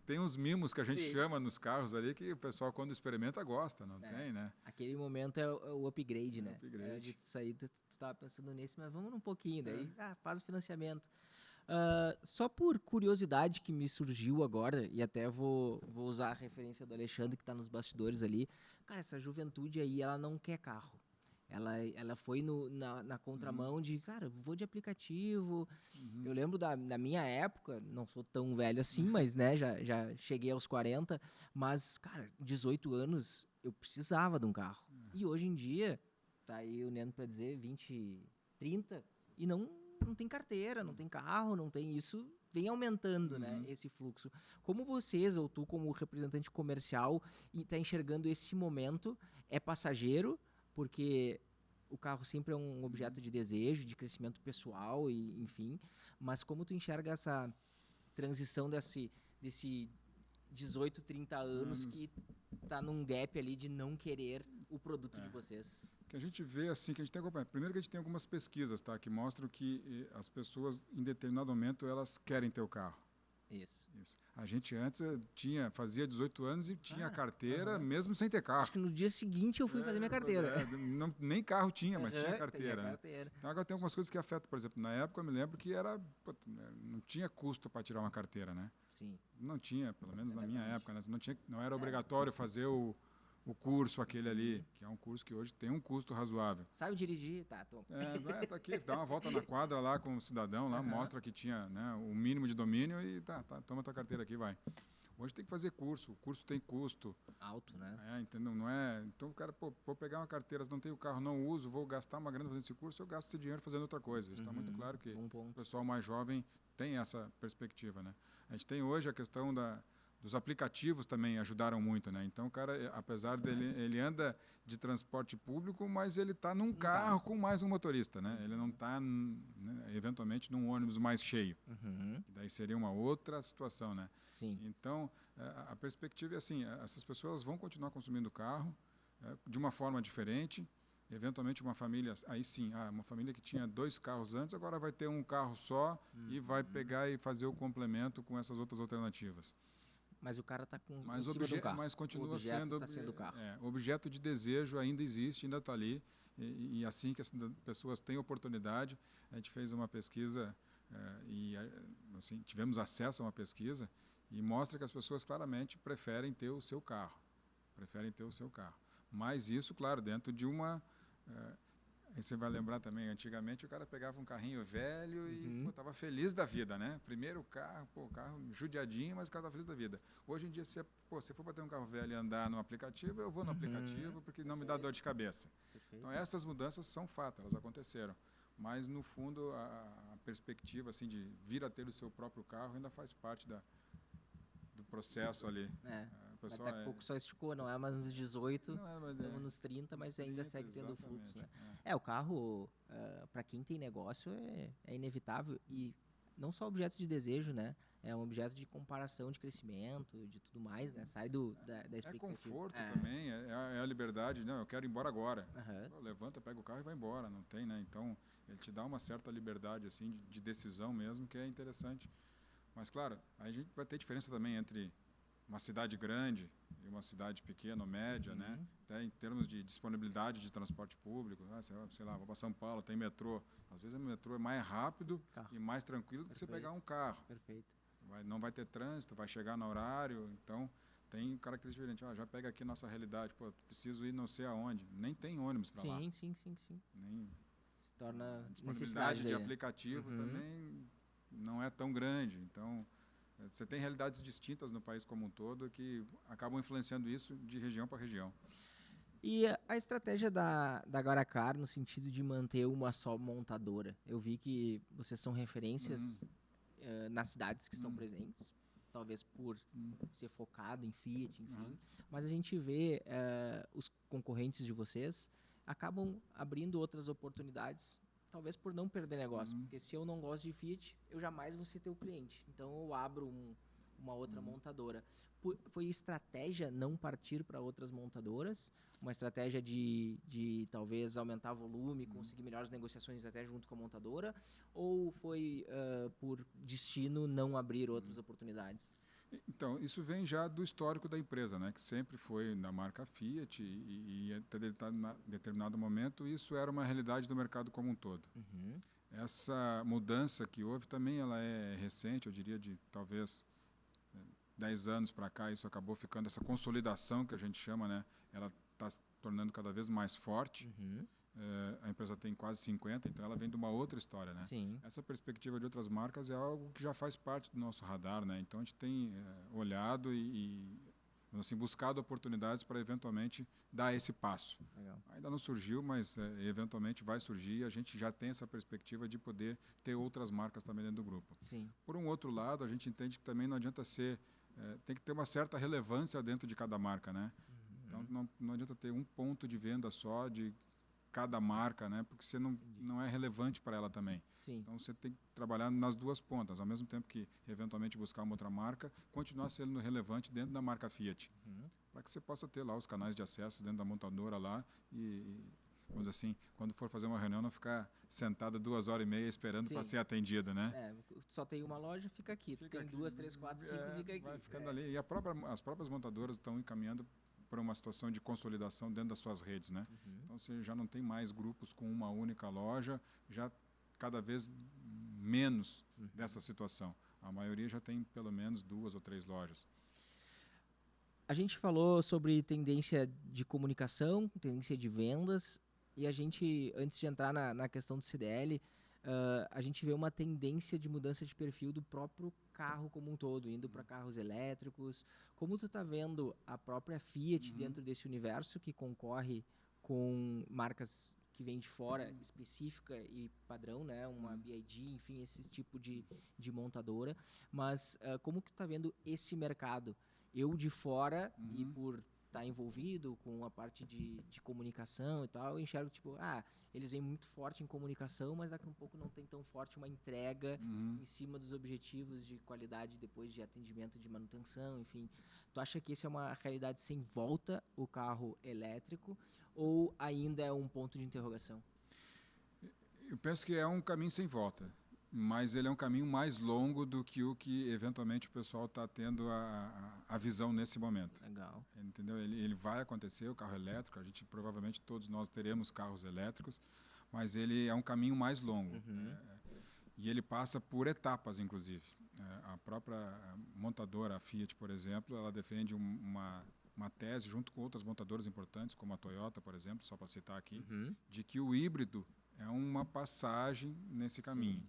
tem uns mimos que a gente chama nos carros ali que o pessoal, quando experimenta, gosta, não tem, né? Aquele momento é o upgrade, né? Upgrade. É de tu sair, tu tava pensando nesse, mas vamos um pouquinho, daí faz o financiamento. Só por curiosidade que me surgiu agora, e até vou usar a referência do Alexandre que está nos bastidores ali. Cara, essa juventude aí, ela não quer carro. Ela foi na contramão de, cara, vou de aplicativo. Eu lembro da minha época, não sou tão velho assim, mas né, já cheguei aos 40. Mas, cara, 18 anos, eu precisava de um carro. E hoje em dia, tá aí o Neno para dizer, 20, 30, e não tem carteira, não tem carro, não tem isso, vem aumentando, né, esse fluxo. Como vocês, ou tu como representante comercial, está enxergando esse momento? É passageiro, porque o carro sempre é um objeto de desejo, de crescimento pessoal, e enfim, mas como tu enxerga essa transição desse 18, 30 anos que tá num gap ali de não querer o produto de vocês? Que a gente vê assim, que a gente tem acompanhado. Primeiro que a gente tem algumas pesquisas, tá, que mostram que as pessoas em determinado momento elas querem ter o carro. Isso. A gente antes fazia 18 anos e tinha carteira mesmo sem ter carro. Acho que no dia seguinte eu fui fazer minha carteira. Nem carro tinha, mas tinha carteira. Tinha carteira. Né? Então agora tem algumas coisas que afetam, por exemplo, na época eu me lembro que não tinha custo para tirar uma carteira, né? Sim. Não tinha, pelo menos na minha época, né? Não era obrigatório fazer o curso aquele ali, que é um curso que hoje tem um custo razoável. Sabe dirigir? Tá, toma. Tá aqui, dá uma volta na quadra lá com o cidadão, lá mostra que tinha, né, o mínimo de domínio e toma tua carteira aqui, vai. Hoje tem que fazer curso, o curso tem custo. Alto, né? Entendeu? Não é... Então o cara, vou pegar uma carteira, se não tenho carro, não uso, vou gastar uma grana fazendo esse curso, eu gasto esse dinheiro fazendo outra coisa. Isso está muito claro que o pessoal mais jovem tem essa perspectiva, né? A gente tem hoje a questão dos aplicativos também ajudaram muito, né? Então, o cara, apesar dele, ele anda de transporte público, mas ele está num carro com mais um motorista, né? Ele não está, né, eventualmente, num ônibus mais cheio. Daí seria uma outra situação, né? Sim. Então, a perspectiva é assim, essas pessoas vão continuar consumindo carro de uma forma diferente. Eventualmente, uma família, aí sim, uma família que tinha 2 carros antes, agora vai ter um carro só e vai pegar e fazer o complemento com essas outras alternativas. Mas o cara está com mas continua sendo o carro. Objeto de desejo ainda existe, ainda está ali. E assim que as pessoas têm oportunidade, a gente fez uma pesquisa e assim, tivemos acesso a uma pesquisa e mostra que as pessoas claramente preferem ter o seu carro. Mas isso, claro, dentro de uma... Aí você vai lembrar também, antigamente o cara pegava um carrinho velho e estava feliz da vida, né? Primeiro carro, carro judiadinho, mas o cara estava feliz da vida. Hoje em dia, se for para ter um carro velho e andar no aplicativo, eu vou no aplicativo porque não me dá dor de cabeça. Perfeito. Então essas mudanças são fato, elas aconteceram. Mas no fundo a perspectiva assim, de vir a ter o seu próprio carro ainda faz parte do processo ali. Daqui a pouco só esticou, não é mais nos 18, estamos nos 30, mas ainda segue tendo fluxo. Né? O carro, para quem tem negócio, é inevitável. E não só objeto de desejo, né? É um objeto de comparação, de crescimento, de tudo mais, né? Sai da expectativa. É conforto também, é a liberdade. Não, eu quero ir embora agora. Levanta, pega o carro e vai embora, não tem, né? Então, ele te dá uma certa liberdade assim, de decisão mesmo, que é interessante. Mas, claro, aí a gente vai ter diferença também entre uma cidade grande, em uma cidade pequena ou média, né? Até em termos de disponibilidade de transporte público, sei lá, vou para São Paulo, tem metrô. Às vezes o metrô é mais rápido e mais tranquilo do que você pegar um carro. Perfeito. Não vai ter trânsito, vai chegar no horário, então tem características diferentes. Já pega aqui nossa realidade, pô, preciso ir não sei aonde. Nem tem ônibus para lá. Sim. Nem se torna a disponibilidade de daí. aplicativo também não é tão grande. Então, você tem realidades distintas no país como um todo que acabam influenciando isso de região para região. E a estratégia da Guaracar no sentido de manter uma só montadora? Eu vi que vocês são referências nas cidades que estão presentes, talvez por ser focado em Fiat, enfim. Mas a gente vê os concorrentes de vocês acabam abrindo outras oportunidades, talvez por não perder negócio. Porque se eu não gosto de Fiat, eu jamais vou ser teu cliente. Então eu abro uma outra montadora. Foi estratégia não partir para outras montadoras? Uma estratégia de talvez aumentar volume, conseguir melhores negociações até junto com a montadora? Ou foi por destino não abrir outras oportunidades? Então, isso vem já do histórico da empresa, né? Que sempre foi na marca Fiat e até determinado momento isso era uma realidade do mercado como um todo. Essa mudança que houve também ela é recente, eu diria de talvez 10 anos para cá, isso acabou ficando, essa consolidação que a gente chama, né? Ela está se tornando cada vez mais forte. A empresa tem quase 50, então ela vem de uma outra história, né? Sim. Essa perspectiva de outras marcas é algo que já faz parte do nosso radar, né? Então a gente tem olhado e assim, buscado oportunidades para eventualmente dar esse passo. Legal. Ainda não surgiu, mas eventualmente vai surgir e a gente já tem essa perspectiva de poder ter outras marcas também dentro do grupo. Sim. Por um outro lado, a gente entende que também não adianta ser... tem que ter uma certa relevância dentro de cada marca, né? Então não adianta ter um ponto de venda só de cada marca, né? Porque você não é relevante para ela também. Sim. Então você tem que trabalhar nas duas pontas, ao mesmo tempo que eventualmente buscar uma outra marca, continuar sendo relevante dentro da marca Fiat, para que você possa ter lá os canais de acesso dentro da montadora lá e vamos dizer assim, quando for fazer uma reunião, não ficar sentado 2h30 esperando para ser atendido, né? Só tem uma loja, fica aqui. Tu tem 2, 3, 4, 5, fica aqui. Vai ficando ali. E as próprias montadoras estão encaminhando para uma situação de consolidação dentro das suas redes, né? Então você já não tem mais grupos com uma única loja, já cada vez menos dessa situação. A maioria já tem pelo menos 2 ou 3 lojas. A gente falou sobre tendência de comunicação, tendência de vendas, e a gente, antes de entrar na questão do CDL, a gente vê uma tendência de mudança de perfil do próprio carro como um todo, indo para carros elétricos. Como tu está vendo a própria Fiat dentro desse universo que concorre com marcas que vêm de fora, específica e padrão, né? Uma BYD, enfim, esse tipo de montadora. Mas como que tu está vendo esse mercado? Eu de fora e por estar envolvido com a parte de comunicação e tal, eu enxergo tipo, eles vêm muito forte em comunicação, mas daqui a um pouco não tem tão forte uma entrega em cima dos objetivos de qualidade depois de atendimento de manutenção, enfim. Tu acha que essa é uma realidade sem volta, o carro elétrico, ou ainda é um ponto de interrogação? Eu penso que é um caminho sem volta, mas ele é um caminho mais longo do que o que eventualmente o pessoal está tendo a visão nesse momento. Legal. Entendeu? Ele vai acontecer, o carro elétrico, a gente provavelmente todos nós teremos carros elétricos, mas ele é um caminho mais longo. E ele passa por etapas, inclusive. A própria montadora, a Fiat, por exemplo, ela defende uma tese, junto com outras montadoras importantes, como a Toyota, por exemplo, só para citar aqui, de que o híbrido é uma passagem nesse caminho.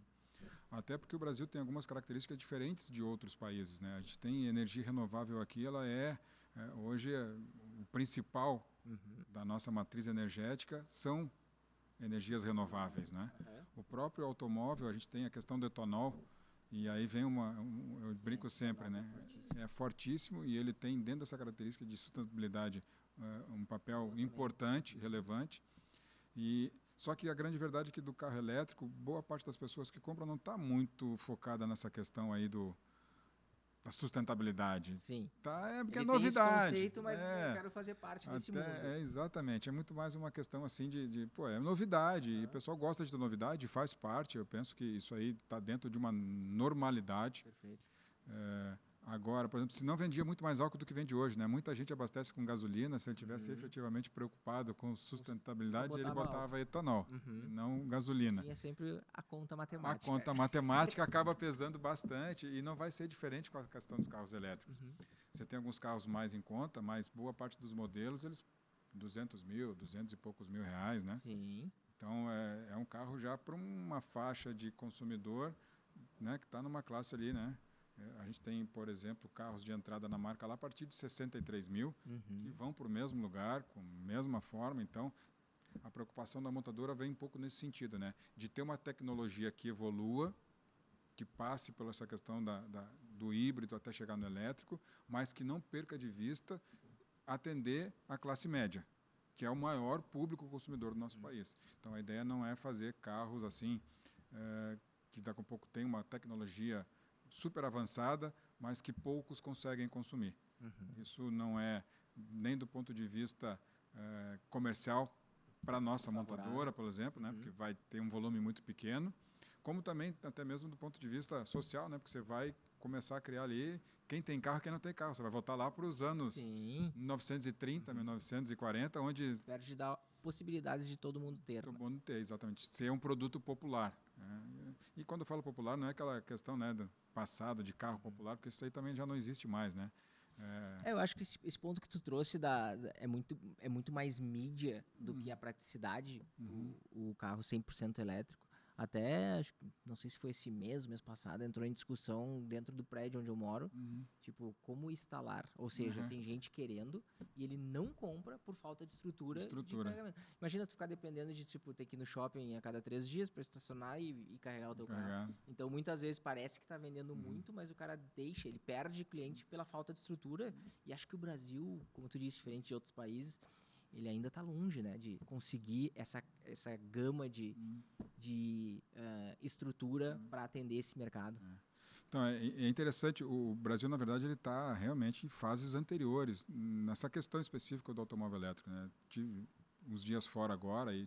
Até porque o Brasil tem algumas características diferentes de outros países, né? A gente tem energia renovável aqui, ela hoje o principal da nossa matriz energética são energias renováveis, né? O próprio automóvel, a gente tem a questão do etanol, e aí vem eu brinco sempre, né? É fortíssimo e ele tem dentro dessa característica de sustentabilidade um papel importante, relevante. Só que a grande verdade é que do carro elétrico, boa parte das pessoas que compram não está muito focada nessa questão aí da sustentabilidade. Sim. Porque ele é novidade. Tem esse conceito, mas eu quero fazer parte desse mundo. Exatamente. É muito mais uma questão assim é novidade. E o pessoal gosta de ter novidade, faz parte. Eu penso que isso aí está dentro de uma normalidade. Perfeito. Agora, por exemplo, se não vendia muito mais álcool do que vende hoje, né? Muita gente abastece com gasolina, se ele tivesse efetivamente preocupado com sustentabilidade, ele botava etanol, e não gasolina. Sim, é sempre a conta matemática. A conta matemática acaba pesando bastante e não vai ser diferente com a questão dos carros elétricos. Você tem alguns carros mais em conta, mas boa parte dos modelos, eles 200 mil, 200 e poucos mil reais, né? Sim. Então, é um carro já para uma faixa de consumidor, né, que está numa classe ali, né? A gente tem, por exemplo, carros de entrada na marca lá a partir de 63 mil, que vão para o mesmo lugar, com a mesma forma. Então, a preocupação da montadora vem um pouco nesse sentido, né? De ter uma tecnologia que evolua, que passe pela essa questão do híbrido até chegar no elétrico, mas que não perca de vista atender a classe média, que é o maior público consumidor do nosso país. Então, a ideia não é fazer carros assim, que daqui a pouco tem uma tecnologia super avançada, mas que poucos conseguem consumir. Isso não é nem do ponto de vista comercial para a nossa montadora, por exemplo, né, porque vai ter um volume muito pequeno, como também até mesmo do ponto de vista social, né, porque você vai começar a criar ali quem tem carro e quem não tem carro. Você vai voltar lá para os anos 1930, 1940, onde... Perde dar possibilidades de todo mundo ter. Todo mundo ter, exatamente. Ser um produto popular. E quando eu falo popular, não é aquela questão, né, do passado de carro popular, porque isso aí também já não existe mais, né? Eu acho que esse ponto que tu trouxe é muito mais mídia do que a praticidade, o carro 100% elétrico. Até, não sei se foi esse mês passado, entrou em discussão dentro do prédio onde eu moro, tipo, como instalar. Ou seja, tem gente querendo e ele não compra por falta de estrutura. De carregamento. Imagina tu ficar dependendo de, tipo, ter que ir no shopping a cada 3 dias para estacionar e carregar o teu carro. Então, muitas vezes parece que está vendendo muito, mas o cara ele perde cliente pela falta de estrutura. E acho que o Brasil, como tu disse, diferente de outros países, ele ainda está longe, né, de conseguir essa gama de estrutura para atender esse mercado. Então, é interessante, o Brasil, na verdade, ele está realmente em fases anteriores, nessa questão específica do automóvel elétrico, né? Tive uns dias fora agora e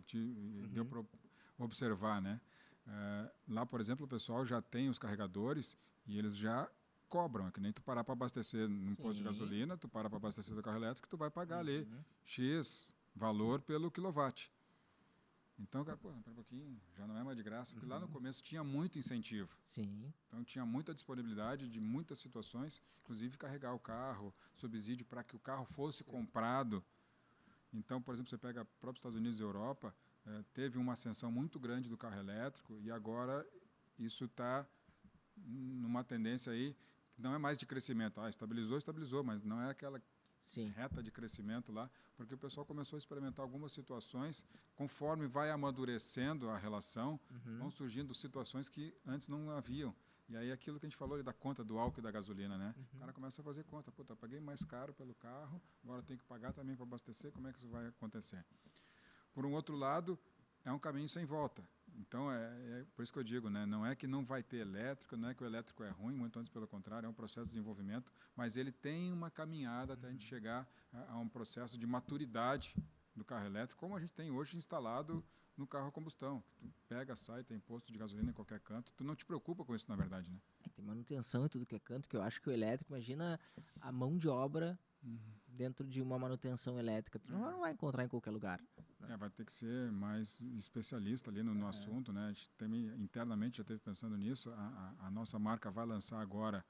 deu para observar, né? Lá, por exemplo, o pessoal já tem os carregadores e eles já cobram, é que nem tu parar para abastecer num posto de gasolina, tu para abastecer do carro elétrico, tu vai pagar ali X valor pelo quilowatt. Então, cara, pera um pouquinho, já não é mais de graça, porque lá no começo tinha muito incentivo. Sim. Então, tinha muita disponibilidade de muitas situações, inclusive carregar o carro, subsídio para que o carro fosse comprado. Então, por exemplo, você pega próprios Estados Unidos e Europa, teve uma ascensão muito grande do carro elétrico e agora isso está numa tendência aí, não é mais de crescimento. Estabilizou, mas não é aquela reta de crescimento lá, porque o pessoal começou a experimentar algumas situações, conforme vai amadurecendo a relação, vão surgindo situações que antes não haviam. E aí aquilo que a gente falou ali da conta do álcool e da gasolina, né? O cara começa a fazer conta, puta, paguei mais caro pelo carro, agora tem que pagar também para abastecer, como é que isso vai acontecer? Por um outro lado, é um caminho sem volta. Então, é por isso que eu digo, né? Não é que não vai ter elétrico, não é que o elétrico é ruim, muito antes pelo contrário, é um processo de desenvolvimento, mas ele tem uma caminhada até a gente chegar a um processo de maturidade do carro elétrico, como a gente tem hoje instalado no carro a combustão. Tu pega, sai, tem posto de gasolina em qualquer canto, tu não te preocupa com isso, na verdade, né? Tem manutenção e tudo que é canto, que eu acho que o elétrico, imagina a mão de obra dentro de uma manutenção elétrica. Tu não vai encontrar em qualquer lugar. Vai ter que ser mais especialista ali no assunto, né? A gente internamente já esteve pensando nisso. A nossa marca vai lançar agora,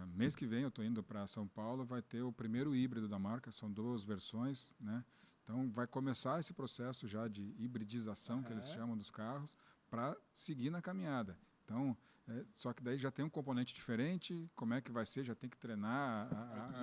mês que vem eu estou indo para São Paulo, vai ter o primeiro híbrido da marca, são 2 versões, né? Então vai começar esse processo já de hibridização, que eles chamam dos carros, para seguir na caminhada. Então, só que daí já tem um componente diferente, como é que vai ser? Já tem que treinar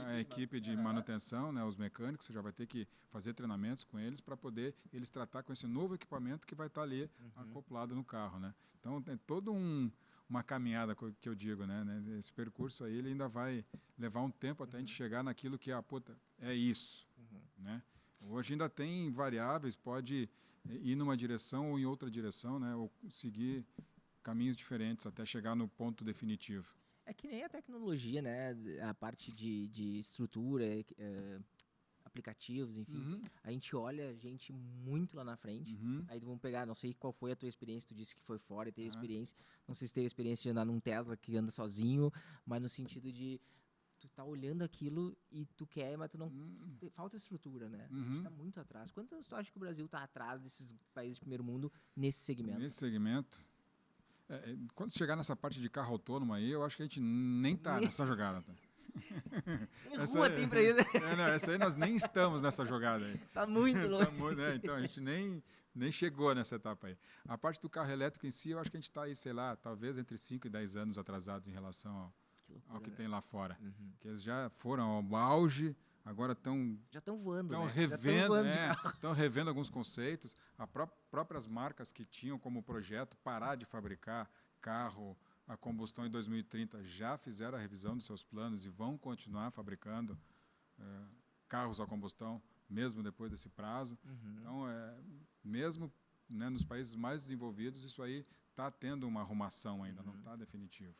a equipe de manutenção, né, os mecânicos, você já vai ter que fazer treinamentos com eles para poder eles tratar com esse novo equipamento que vai estar ali acoplado no carro, né? Então, tem toda uma caminhada que eu digo, né? Esse percurso aí ele ainda vai levar um tempo até a gente chegar naquilo que é isso, né? Hoje ainda tem variáveis, pode ir numa direção ou em outra direção, né? Ou seguir caminhos diferentes até chegar no ponto definitivo. É que nem a tecnologia, né? A parte de estrutura, aplicativos, enfim. Uhum. A gente olha gente muito lá na frente. Uhum. Aí vamos pegar, não sei qual foi a tua experiência, tu disse que foi fora e teve Aham. experiência. Não sei se teve experiência de andar num Tesla que anda sozinho, mas no sentido de tu tá olhando aquilo e tu quer, mas tu não... Falta estrutura, né? A gente tá muito atrás. Quantos anos tu acha que o Brasil tá atrás desses países de primeiro mundo nesse segmento? Nesse segmento, quando chegar nessa parte de carro autônomo aí, eu acho que a gente nem tá nessa jogada. Tá? Em rua tem pra isso. Não, essa aí nós nem estamos nessa jogada aí. Tá muito longe. Então a gente nem chegou nessa etapa aí. A parte do carro elétrico em si, eu acho que a gente está aí, sei lá, talvez entre 5 e 10 anos atrasados em relação ao que tem lá fora. Uhum. Que eles já foram ao auge, agora estão Já estão voando, Estão né? revendo alguns conceitos. As próprias marcas que tinham como projeto parar de fabricar carro a combustão em 2030 já fizeram a revisão dos seus planos e vão continuar fabricando carros a combustão mesmo depois desse prazo. Uhum. Então, mesmo, né, nos países mais desenvolvidos, isso aí está tendo uma arrumação ainda, não está definitivo.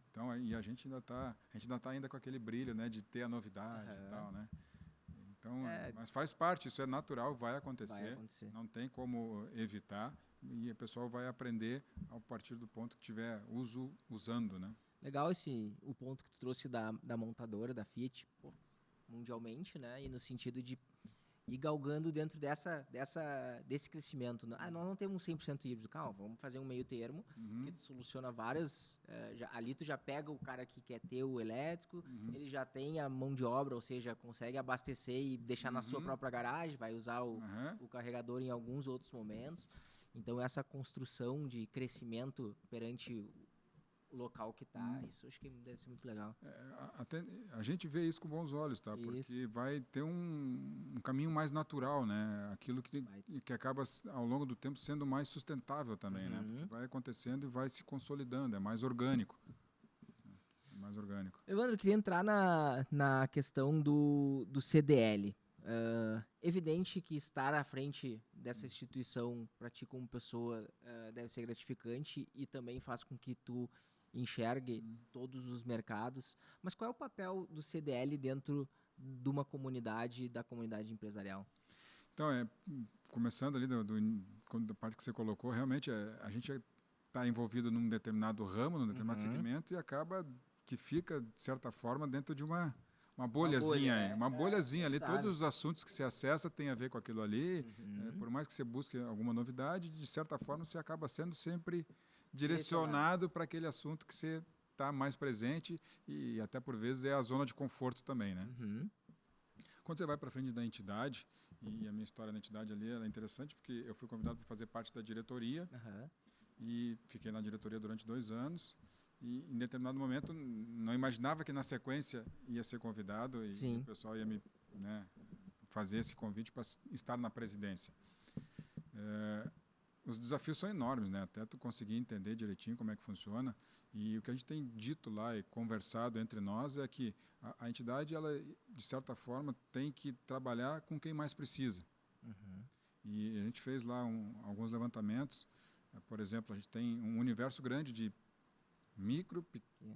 Então, e a gente ainda está ainda com aquele brilho, né, de ter a novidade e tal, né? Então, mas faz parte, isso é natural, vai acontecer. Não tem como evitar e o pessoal vai aprender a partir do ponto que tiver usando, né? Legal o ponto que tu trouxe da montadora, da Fiat, pô, mundialmente, né? E no sentido de ir galgando dentro desse crescimento. Nós não temos 100% híbrido. Calma, vamos fazer um meio termo, que tu soluciona várias... ali tu já pega o cara que quer ter o elétrico, ele já tem a mão de obra, ou seja, consegue abastecer e deixar na sua própria garagem, vai usar o carregador em alguns outros momentos. Então, essa construção de crescimento perante o local que está, isso acho que deve ser muito legal. Até a gente vê isso com bons olhos, tá? Porque vai ter um caminho mais natural, né? Aquilo que acaba, ao longo do tempo, sendo mais sustentável também, né? Porque vai acontecendo e vai se consolidando, é mais orgânico. Evandro, eu queria entrar na questão do CDL. Evidente que estar à frente dessa instituição para ti como pessoa deve ser gratificante e também faz com que tu enxergue todos os mercados. Mas qual é o papel do CDL dentro de uma comunidade, da comunidade empresarial? Então, começando ali da parte que você colocou, realmente a gente está envolvido num determinado ramo, num determinado segmento e acaba que fica, de certa forma, dentro de uma bolhazinha, uma bolhazinha ali. Todos os assuntos que você acessa têm a ver com aquilo ali. Por mais que você busque alguma novidade, de certa forma você acaba sendo sempre direcionado para aquele assunto que você está mais presente e até por vezes é a zona de conforto também, né? Quando você vai para frente da entidade, e a minha história na entidade ali é interessante porque eu fui convidado para fazer parte da diretoria e fiquei na diretoria durante 2 anos. E em determinado momento não imaginava que na sequência ia ser convidado e o pessoal ia me fazer esse convite para estar na presidência. Os desafios são enormes, né? Até tu conseguir entender direitinho como é que funciona. E o que a gente tem dito lá e conversado entre nós é que a entidade, ela, de certa forma, tem que trabalhar com quem mais precisa. E a gente fez lá alguns levantamentos. Por exemplo, a gente tem um universo grande de micro,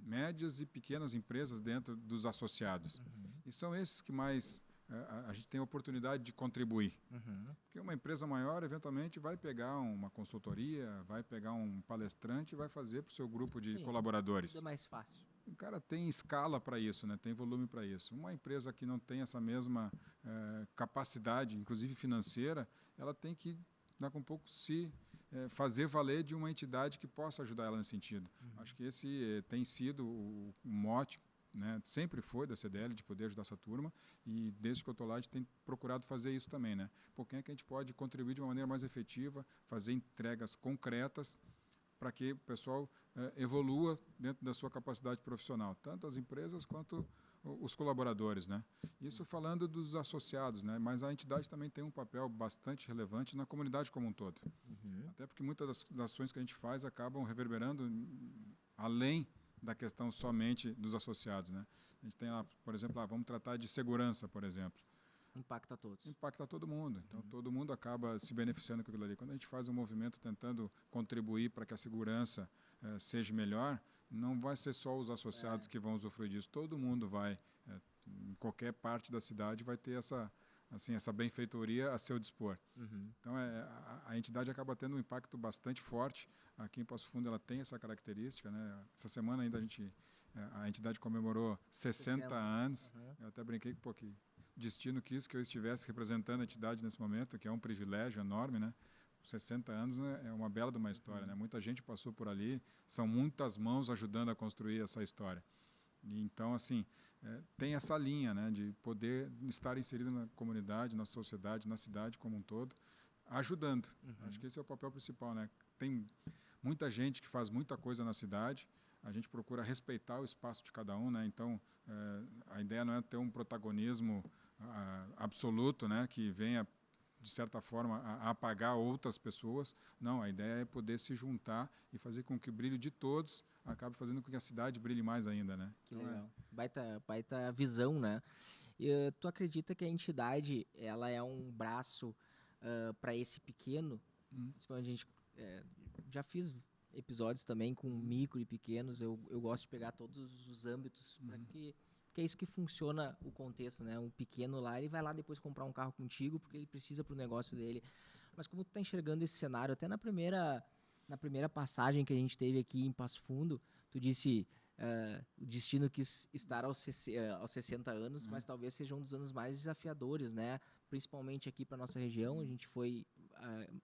médias e pequenas empresas dentro dos associados. E são esses que mais a gente tem a oportunidade de contribuir. Porque uma empresa maior, eventualmente, vai pegar uma consultoria, vai pegar um palestrante e vai fazer para o seu grupo de colaboradores. Tudo é mais fácil. O cara tem escala para isso, né? Tem volume para isso. Uma empresa que não tem essa mesma capacidade, inclusive financeira, ela tem que, daqui a pouco, fazer valer de uma entidade que possa ajudar ela nesse sentido. Acho que esse tem sido o mote, né? Sempre foi da CDL, de poder ajudar essa turma, e desde que eu estou lá a gente tem procurado fazer isso também, né? Por quem é que a gente pode contribuir de uma maneira mais efetiva, fazer entregas concretas para que o pessoal evolua dentro da sua capacidade profissional, tanto as empresas quanto os colaboradores, né? Isso falando dos associados, né? Mas a entidade também tem um papel bastante relevante na comunidade como um todo. Até porque muitas das ações que a gente faz acabam reverberando além da questão somente dos associados, né? A gente tem lá, por exemplo, vamos tratar de segurança, por exemplo. Impacta todos. Impacta todo mundo. Então, todo mundo acaba se beneficiando com aquilo ali. Quando a gente faz um movimento tentando contribuir para que a segurança seja melhor, não vai ser só os associados que vão usufruir disso. Todo mundo vai, em qualquer parte da cidade, vai ter assim, essa benfeitoria a seu dispor. Uhum. Então, a entidade acaba tendo um impacto bastante forte. Aqui em Passo Fundo ela tem essa característica, né? Essa semana ainda a entidade comemorou 60 anos. Uhum. Eu até brinquei que o destino quis que eu estivesse representando a entidade nesse momento, que é um privilégio enorme, né? 60 anos, né, é uma bela de uma história, né? Muita gente passou por ali, são muitas mãos ajudando a construir essa história. E, então, assim, tem essa linha, né, de poder estar inserido na comunidade, na sociedade, na cidade como um todo, ajudando. Acho que esse é o papel principal, né? Tem muita gente que faz muita coisa na cidade, a gente procura respeitar o espaço de cada um, né? Então, a ideia não é ter um protagonismo absoluto, né, que venha de certa forma a apagar outras pessoas. Não, a ideia é poder se juntar e fazer com que o brilho de todos acabe fazendo com que a cidade brilhe mais ainda, né? Que legal. Baita visão, né? E, tu acredita que a entidade ela é um braço para esse pequeno? Principalmente a gente já fiz episódios também com micro e pequenos. Eu gosto de pegar todos os âmbitos para que porque é isso que funciona o contexto, né? Um pequeno lá, ele vai lá depois comprar um carro contigo porque ele precisa para o negócio dele. Mas como tu tá enxergando esse cenário, até na primeira passagem que a gente teve aqui em Passo Fundo, tu disse o destino quis estar aos 60 anos, mas talvez seja um dos anos mais desafiadores, né? Principalmente aqui para nossa região, a gente foi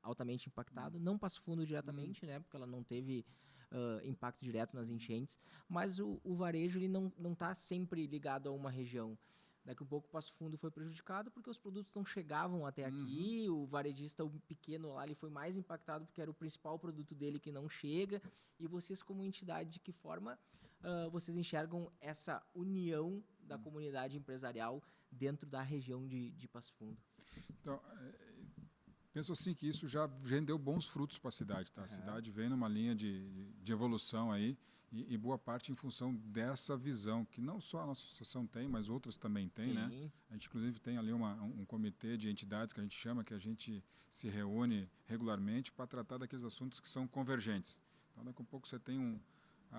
altamente impactado. Não Passo Fundo diretamente, né? Porque ela não teve impacto direto nas enchentes, mas o varejo ele não está sempre ligado a uma região. Daqui a pouco o Passo Fundo foi prejudicado porque os produtos não chegavam até aqui, o varejista, o pequeno lá, ele foi mais impactado porque era o principal produto dele que não chega. E vocês, como entidade, de que forma vocês enxergam essa união da comunidade empresarial dentro da região de Passo Fundo? Então, penso assim que isso já rendeu bons frutos para a cidade, tá? A cidade vem numa linha de evolução aí e boa parte em função dessa visão que não só a nossa associação tem, mas outras também têm, né? A gente inclusive tem ali um comitê de entidades que a gente chama, que a gente se reúne regularmente para tratar daqueles assuntos que são convergentes. Então, daqui a pouco você tem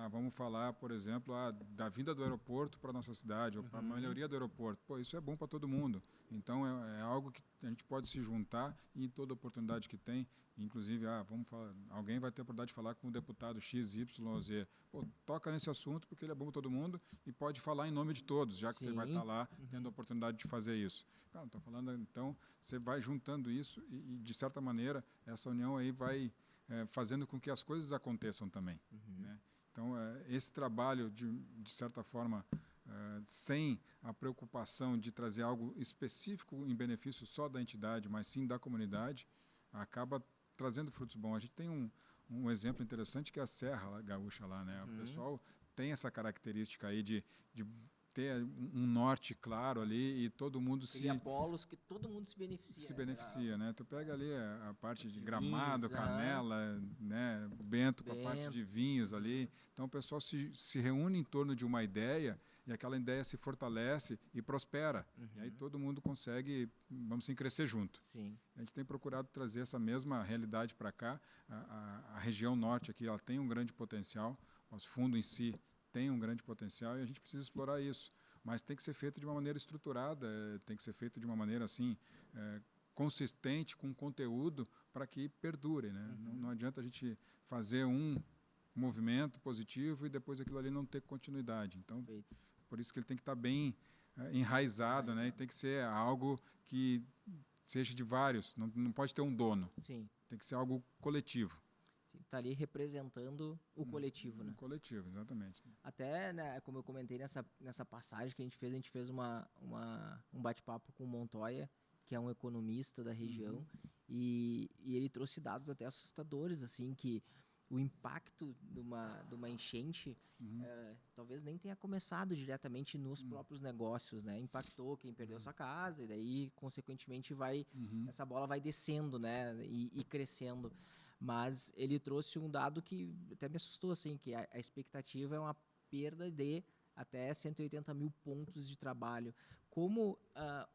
vamos falar, por exemplo, da vinda do aeroporto para a nossa cidade, ou para a melhoria do aeroporto. Pô, isso é bom para todo mundo. Então, é algo que a gente pode se juntar e em toda oportunidade que tem, inclusive, vamos falar, alguém vai ter a oportunidade de falar com o deputado X, Y ou Z. Pô, toca nesse assunto porque ele é bom para todo mundo e pode falar em nome de todos, já que você vai estar lá tendo a oportunidade de fazer isso. Cara, estou falando, então, você vai juntando isso e, de certa maneira, essa união aí vai fazendo com que as coisas aconteçam também, né? Então, esse trabalho, de certa forma, sem a preocupação de trazer algo específico em benefício só da entidade, mas sim da comunidade, acaba trazendo frutos bons. A gente tem um exemplo interessante que é a Serra Gaúcha lá, né? O pessoal tem essa característica aí de ter um norte claro ali e todo mundo Cria polos que todo mundo se beneficia. Se beneficia, né? Tu pega ali a parte de Gramado, Canela, né? Bento, com a parte de vinhos ali. Então o pessoal se reúne em torno de uma ideia e aquela ideia se fortalece e prospera. E aí todo mundo consegue, vamos assim, crescer junto. Sim. A gente tem procurado trazer essa mesma realidade para cá. A região norte aqui, ela tem um grande potencial. O Passo Fundo em si tem um grande potencial e a gente precisa explorar isso. Mas tem que ser feito de uma maneira estruturada, tem que ser feito de uma maneira assim consistente, com conteúdo, para que perdure, né? Não adianta a gente fazer um movimento positivo e depois aquilo ali não ter continuidade. Então, por isso que ele tem que estar bem enraizado, né? E tem que ser algo que seja de vários, não pode ter um dono. Sim. Tem que ser algo coletivo. Está ali representando o coletivo, né? O coletivo, exatamente. Até, né, como eu comentei nessa passagem que a gente fez um bate-papo com o Montoya, que é um economista da região, e ele trouxe dados até assustadores, assim, que o impacto de uma enchente talvez nem tenha começado diretamente nos próprios negócios, né? Impactou quem perdeu sua casa, e daí, consequentemente, essa bola vai descendo, né? E crescendo. Mas ele trouxe um dado que até me assustou, assim, que a expectativa é uma perda de até 180 mil pontos de trabalho. Como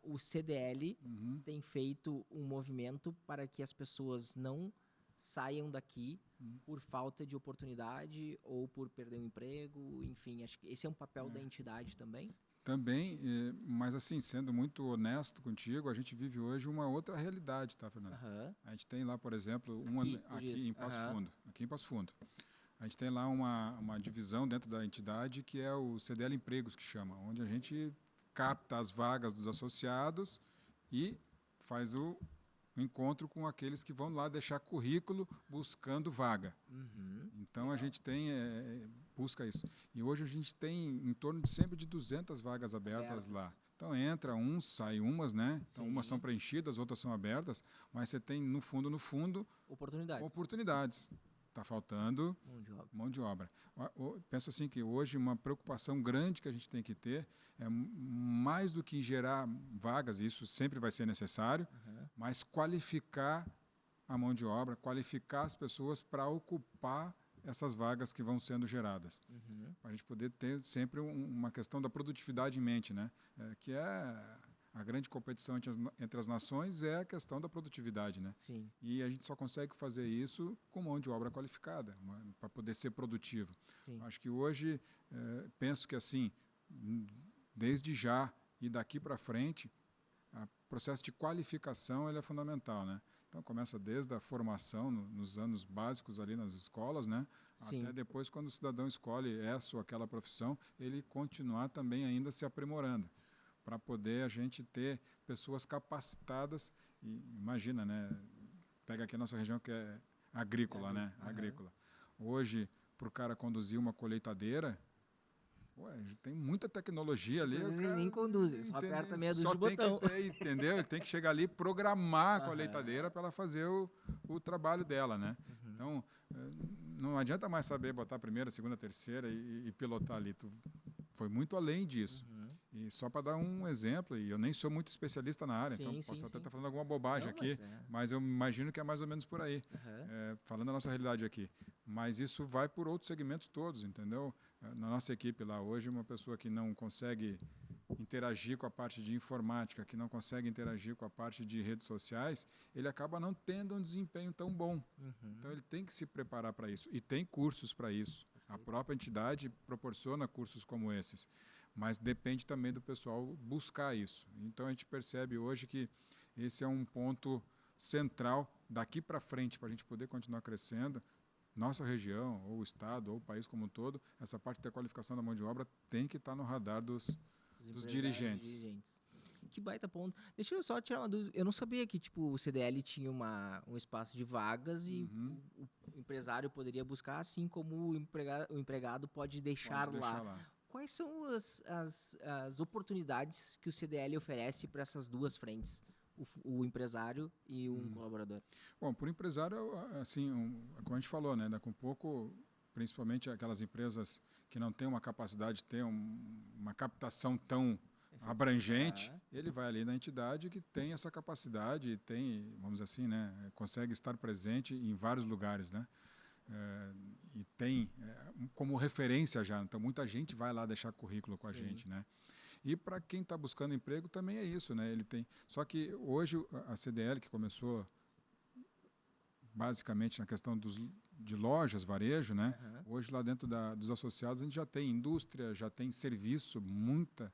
o CDL tem feito um movimento para que as pessoas não saiam daqui por falta de oportunidade ou por perder o emprego, enfim, acho que esse é um papel da entidade também? Também, mas assim, sendo muito honesto contigo, a gente vive hoje uma outra realidade, tá, Fernando? A gente tem lá, por exemplo, aqui em Passo Fundo. Aqui em Passo Fundo. A gente tem lá uma divisão dentro da entidade que é o CDL Empregos, que chama, onde a gente capta as vagas dos associados e faz o encontro com aqueles que vão lá deixar currículo buscando vaga. Então, a gente busca isso. E hoje a gente tem em torno de sempre de 200 vagas abertas lá. Então, entra uns, sai umas, né? Então, umas são preenchidas, outras são abertas, mas você tem, no fundo, oportunidades. Está faltando mão de obra. Penso assim que hoje uma preocupação grande que a gente tem que ter é mais do que gerar vagas, isso sempre vai ser necessário, mas qualificar a mão de obra, qualificar as pessoas para ocupar essas vagas que vão sendo geradas. Para a gente poder ter sempre uma questão da produtividade em mente, né? Que é a grande competição entre as nações é a questão da produtividade, né? Sim. E a gente só consegue fazer isso com mão de obra qualificada, para poder ser produtivo. Sim. Acho que hoje, penso que assim, desde já e daqui para frente, o processo de qualificação ele é fundamental, né? Então, começa desde a formação, nos anos básicos ali nas escolas, né? Sim. Até depois, quando o cidadão escolhe essa ou aquela profissão, ele continuar também ainda se aprimorando, para poder a gente ter pessoas capacitadas. E imagina, né? Pega aqui a nossa região que é agrícola, né? Agrícola. Hoje, para o cara conduzir uma colheitadeira, tem muita tecnologia ali. Às vezes ele nem conduz, ele só aperta meia dúzia de botão. Entendeu? Ele tem que chegar ali e programar a colheitadeira para ela fazer o trabalho dela, né? Então, não adianta mais saber botar a primeira, segunda, terceira e pilotar ali. Foi muito além disso. E só para dar um exemplo, e eu nem sou muito especialista na área, então posso até estar falando alguma bobagem aqui, mas eu imagino que é mais ou menos por aí, falando da nossa realidade aqui. Mas isso vai por outros segmentos todos, entendeu? Na nossa equipe lá hoje, uma pessoa que não consegue interagir com a parte de informática, que não consegue interagir com a parte de redes sociais, ele acaba não tendo um desempenho tão bom. Então, ele tem que se preparar para isso. E tem cursos para isso. A própria entidade proporciona cursos como esses. Mas depende também do pessoal buscar isso. Então, a gente percebe hoje que esse é um ponto central daqui para frente, para a gente poder continuar crescendo. Nossa região, ou o estado, ou o país como um todo, essa parte da qualificação da mão de obra tem que estar no radar dos dirigentes. Que baita ponto. Deixa eu só tirar uma dúvida. Eu não sabia que tipo, o CDL tinha um espaço de vagas e o empresário poderia buscar, assim como o empregado pode deixar lá. Quais são as oportunidades que o CDL oferece para essas duas frentes? O empresário e um colaborador? Bom, por empresário, assim, como a gente falou, né, daqui a pouco, principalmente aquelas empresas que não têm uma capacidade de ter uma captação tão abrangente, ele vai ali na entidade que tem essa capacidade, tem, vamos dizer assim, né, consegue estar presente em vários lugares, né? E tem como referência já, então muita gente vai lá deixar currículo com a gente, né? E para quem está buscando emprego também é isso, né? Ele tem, só que hoje a CDL, que começou basicamente na questão de lojas, varejo, né? Hoje lá dentro dos associados a gente já tem indústria, já tem serviço, muita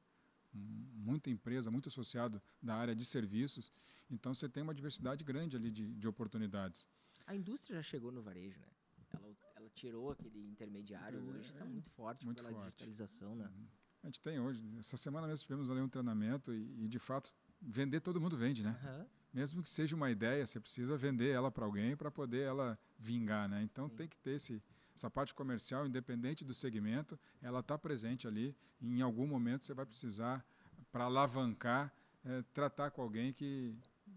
empresa, muito associado da área de serviços. Então você tem uma diversidade grande ali de oportunidades. A indústria já chegou no varejo, né? Ela tirou aquele intermediário, hoje está muito forte pela digitalização, né? A gente tem hoje, essa semana mesmo tivemos ali um treinamento e de fato, vender todo mundo vende, né? Mesmo que seja uma ideia, você precisa vender ela para alguém para poder ela vingar, né? Então tem que ter essa parte comercial, independente do segmento, ela está presente ali e em algum momento você vai precisar, para alavancar, tratar com alguém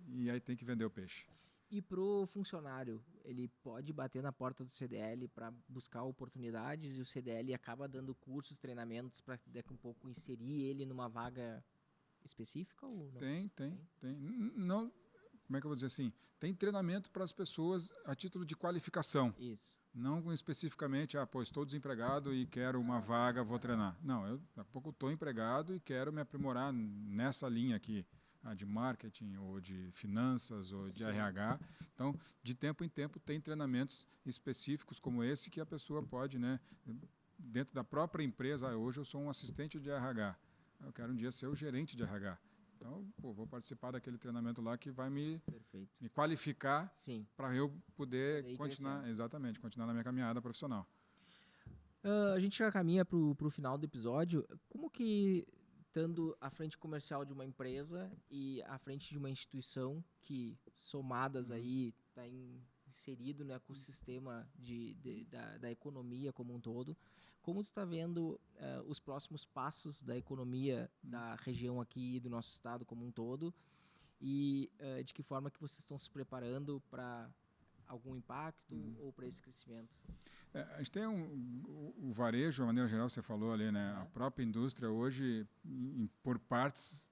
e aí tem que vender o peixe. E para o funcionário, ele pode bater na porta do CDL para buscar oportunidades e o CDL acaba dando cursos, treinamentos para daqui a um pouco inserir ele numa vaga específica ou não? Tem. Não, como é que eu vou dizer assim? Tem treinamento para as pessoas a título de qualificação. Isso. Não especificamente, estou desempregado e quero uma vaga, vou treinar. Não, daqui a pouco estou empregado e quero me aprimorar nessa linha aqui, de marketing, ou de finanças, ou de RH. Então, de tempo em tempo, tem treinamentos específicos como esse que a pessoa pode, né, dentro da própria empresa, hoje eu sou um assistente de RH. Eu quero um dia ser o gerente de RH. Então, vou participar daquele treinamento lá que vai me qualificar para eu poder continuar na minha caminhada profissional. A gente já caminha para o final do episódio. Como que, estando à frente comercial de uma empresa e à frente de uma instituição que, somadas aí, está inserido no ecossistema da economia como um todo, como tu está vendo os próximos passos da economia da região aqui, do nosso estado como um todo, e de que forma que vocês estão se preparando para algum impacto ou para esse crescimento? A gente tem o varejo, de uma maneira geral, você falou ali, né? A própria indústria hoje, por partes,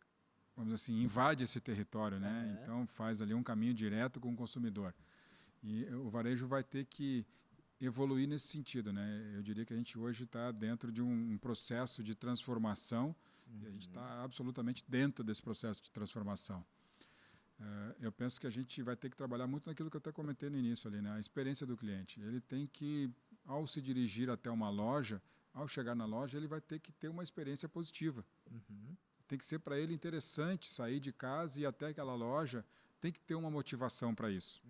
vamos dizer assim, invade esse território, né? Então faz ali um caminho direto com o consumidor. E o varejo vai ter que evoluir nesse sentido, né? Eu diria que a gente hoje está dentro de um processo de transformação, e a gente está absolutamente dentro desse processo de transformação. Eu penso que a gente vai ter que trabalhar muito naquilo que eu até comentei no início ali, né? A experiência do cliente. Ele tem que, ao se dirigir até uma loja, ao chegar na loja, ele vai ter que ter uma experiência positiva. Tem que ser para ele interessante sair de casa e ir até aquela loja, tem que ter uma motivação para isso.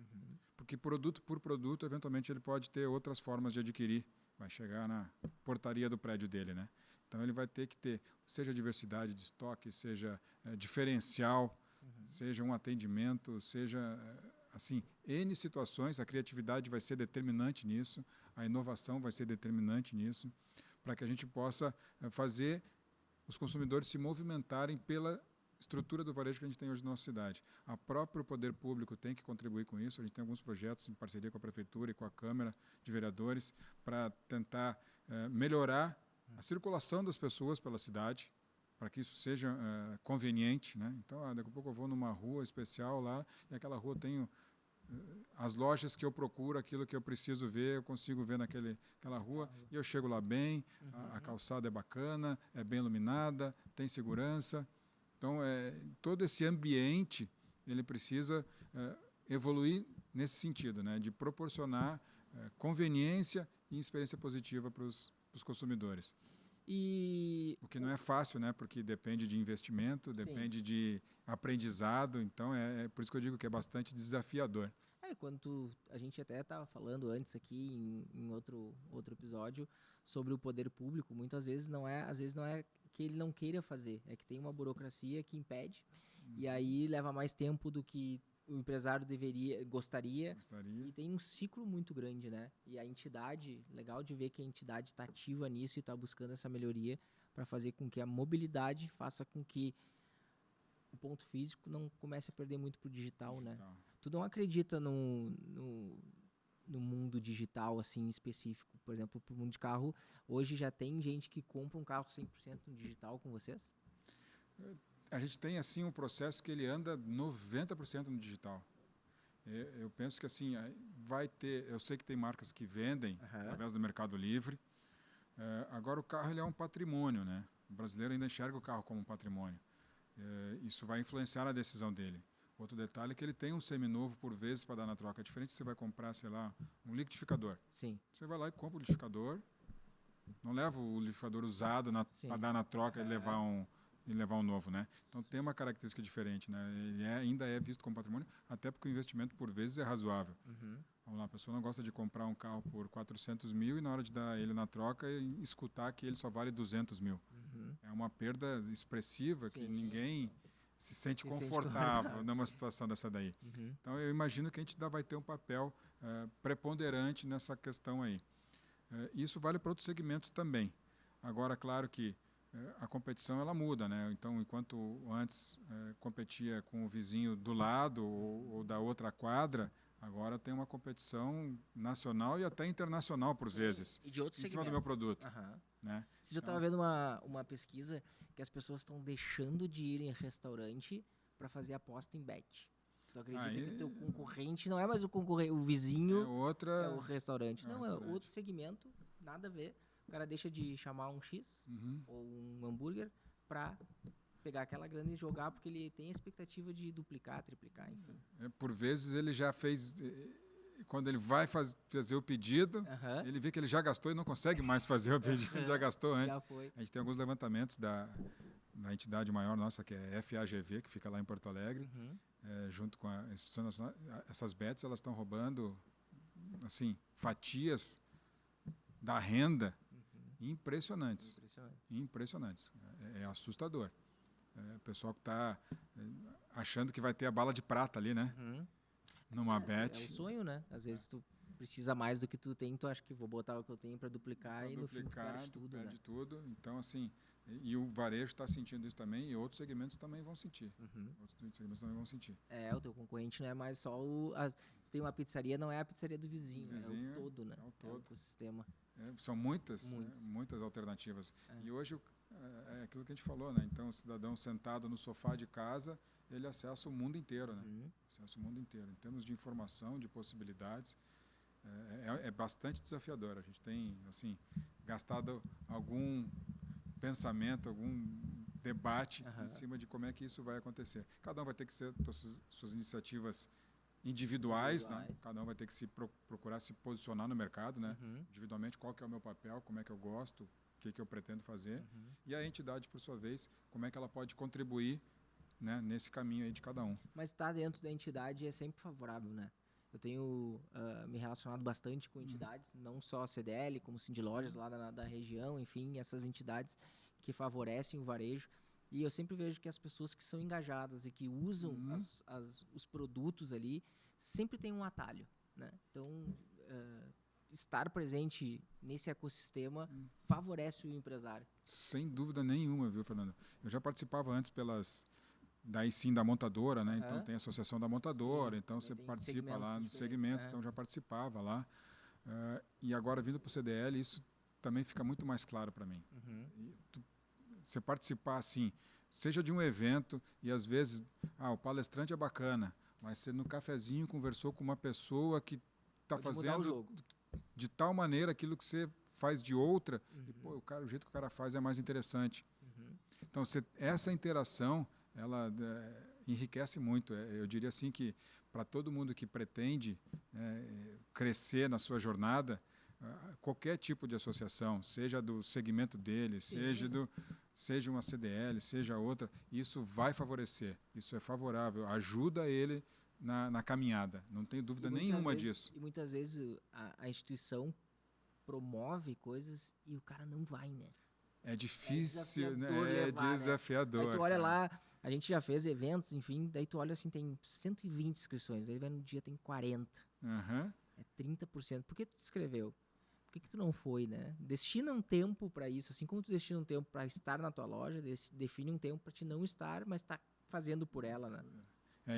Porque produto por produto, eventualmente, ele pode ter outras formas de adquirir. Vai chegar na portaria do prédio dele, né? Então, ele vai ter que ter, seja diversidade de estoque, seja diferencial, seja um atendimento, seja, assim, N situações. A criatividade vai ser determinante nisso, a inovação vai ser determinante nisso, para que a gente possa fazer os consumidores se movimentarem pela estrutura do varejo que a gente tem hoje na nossa cidade. O próprio poder público tem que contribuir com isso. A gente tem alguns projetos em parceria com a Prefeitura e com a Câmara de Vereadores para tentar melhorar a circulação das pessoas pela cidade, para que isso seja conveniente, né? Então, daqui a pouco eu vou numa rua especial lá, e aquela rua tem as lojas que eu procuro, aquilo que eu preciso ver, eu consigo ver naquela rua, e eu chego lá bem, a calçada é bacana, é bem iluminada, tem segurança. Então, todo esse ambiente, ele precisa evoluir nesse sentido, né? De proporcionar conveniência e experiência positiva para os consumidores. O que não é fácil, né? Porque depende de investimento, depende de aprendizado, então é por isso que eu digo que é bastante desafiador. Quando a gente até estava falando antes aqui em outro episódio sobre o poder público, muitas vezes não é que ele não queira fazer, é que tem uma burocracia que impede, e aí leva mais tempo do que o empresário gostaria, e tem um ciclo muito grande, né? E a entidade, legal de ver que a entidade está ativa nisso e está buscando essa melhoria para fazer com que a mobilidade faça com que o ponto físico não comece a perder muito para o digital, né? Tu não acredita no mundo digital, assim, específico? Por exemplo, para o mundo de carro, hoje já tem gente que compra um carro 100% no digital com vocês? A gente tem, assim, um processo que ele anda 90% no digital. Eu penso que, assim, vai ter... Eu sei que tem marcas que vendem através do Mercado Livre. Agora, o carro ele é um patrimônio, né? O brasileiro ainda enxerga o carro como um patrimônio. Isso vai influenciar na decisão dele. Outro detalhe é que ele tem um seminovo por vezes para dar na troca. É diferente se você vai comprar, sei lá, um liquidificador. Sim. Você vai lá e compra o liquidificador, não leva o liquidificador usado para dar na troca e levar um novo, né? Então tem uma característica diferente, né? Ele ainda é visto como patrimônio, até porque o investimento por vezes é razoável. Vamos lá, a pessoa não gosta de comprar um carro por 400 mil e na hora de dar ele na troca escutar que ele só vale 200 mil. É uma perda expressiva que ninguém se sente confortável numa situação dessa daí. Então, eu imagino que a gente ainda vai ter um papel preponderante nessa questão aí. Isso vale para outros segmentos também. Agora, claro que a competição ela muda, né? Então, enquanto antes competia com o vizinho do lado ou da outra quadra, agora tem uma competição nacional e até internacional, por vezes, e de outros em cima do meu produto. Né? Eu estava vendo uma pesquisa que as pessoas estão deixando de ir em restaurante para fazer aposta em bet. Tu acredita que o teu concorrente não é mais o vizinho, é o restaurante. Não, é outro segmento, nada a ver. O cara deixa de chamar um X ou um hambúrguer para pegar aquela grana e jogar, porque ele tem a expectativa de duplicar, triplicar, enfim. Por vezes ele já fez... Quando ele vai fazer o pedido, ele vê que ele já gastou e não consegue mais fazer o pedido que ele já gastou antes. Já foi. A gente tem alguns levantamentos da entidade maior nossa, que é FAGV, que fica lá em Porto Alegre, junto com a Instituição Nacional. Essas bets, elas estão roubando, assim, fatias da renda impressionantes. Impressionantes. É assustador. O pessoal que está achando que vai ter a bala de prata ali, né? Numa bet. É um sonho, né? Às vezes tu precisa mais do que tu tem, tu acha que vou botar o que eu tenho para duplicar e no fim tu perde tudo, perde tudo. Então, assim, e o varejo está sentindo isso também e outros segmentos também vão sentir. Outros segmentos também vão sentir. O teu concorrente não é mais só se tem uma pizzaria, não é a pizzaria do vizinho, é o todo, né? É o todo. É o ecossistema. São muitas alternativas. E hoje é aquilo que a gente falou, né? Então, o cidadão sentado no sofá de casa, ele acessa o mundo inteiro, né? Acessa o mundo inteiro. Em termos de informação, de possibilidades, é bastante desafiador. A gente tem, assim, gastado algum pensamento, algum debate em cima de como é que isso vai acontecer. Cada um vai ter que ser suas iniciativas individuais, né? Cada um vai ter que procurar se posicionar no mercado, né? Individualmente, qual que é o meu papel, como é que eu gosto, o que eu pretendo fazer. E a entidade, por sua vez, como é que ela pode contribuir, né, nesse caminho aí de cada um. Mas estar dentro da entidade é sempre favorável, né? Eu tenho me relacionado bastante com entidades, não só a CDL, como Sindlojas lá da região, enfim, essas entidades que favorecem o varejo. E eu sempre vejo que as pessoas que são engajadas e que usam os produtos ali, sempre tem um atalho, né? Então, estar presente nesse ecossistema favorece o empresário. Sem dúvida nenhuma, viu, Fernando? Eu já participava antes daí sim da montadora, né? Então tem a associação da montadora, então você participa lá nos segmentos, então já participava lá. E agora vindo para o CDL, isso também fica muito mais claro para mim. Você participar assim, seja de um evento e às vezes, o palestrante é bacana, mas você no cafezinho conversou com uma pessoa que está fazendo de tal maneira aquilo que você faz de outra, e o jeito que o cara faz é mais interessante. Então, essa interação, ela enriquece muito. Eu diria assim que para todo mundo que pretende crescer na sua jornada, qualquer tipo de associação, seja do segmento dele, seja uma CDL, seja outra, isso vai favorecer, isso é favorável, ajuda ele na caminhada, não tenho dúvida nenhuma disso. E muitas vezes a instituição promove coisas e o cara não vai, né? É difícil, né? É desafiador. Aí tu olha lá, a gente já fez eventos, enfim, daí tu olha assim, tem 120 inscrições, aí vai no dia tem 40. É 30%. Por que tu te inscreveu? Por que tu não foi, né? Destina um tempo para isso, assim como tu destina um tempo para estar na tua loja, define um tempo para te não estar, mas tá fazendo por ela, né?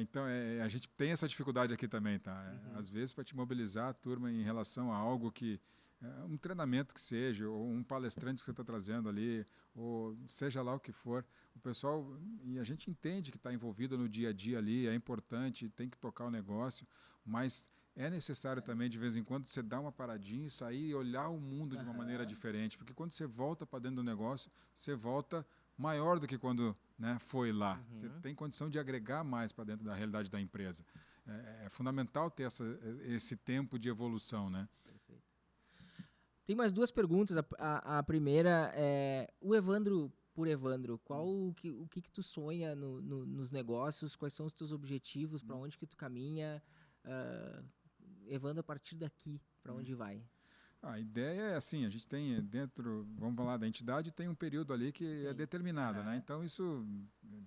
Então, a gente tem essa dificuldade aqui também, tá? Às vezes, para te mobilizar a turma em relação a algo que um treinamento que seja, ou um palestrante que você está trazendo ali, ou seja lá o que for, o pessoal, e a gente entende que está envolvido no dia a dia ali, é importante, tem que tocar o negócio, mas é necessário também, de vez em quando, você dar uma paradinha e sair e olhar o mundo de uma maneira diferente, porque quando você volta para dentro do negócio, você volta maior do que quando, né, foi lá. Você tem condição de agregar mais para dentro da realidade da empresa. É fundamental ter esse tempo de evolução, né? Perfeito. Tem mais duas perguntas. A primeira é, o Evandro, por Evandro, o que tu sonha nos negócios? Quais são os teus objetivos? Para onde que tu caminha? Evandro, a partir daqui, para onde vai? A ideia é assim, a gente tem dentro, vamos falar da entidade, tem um período ali que é determinado, né? Então isso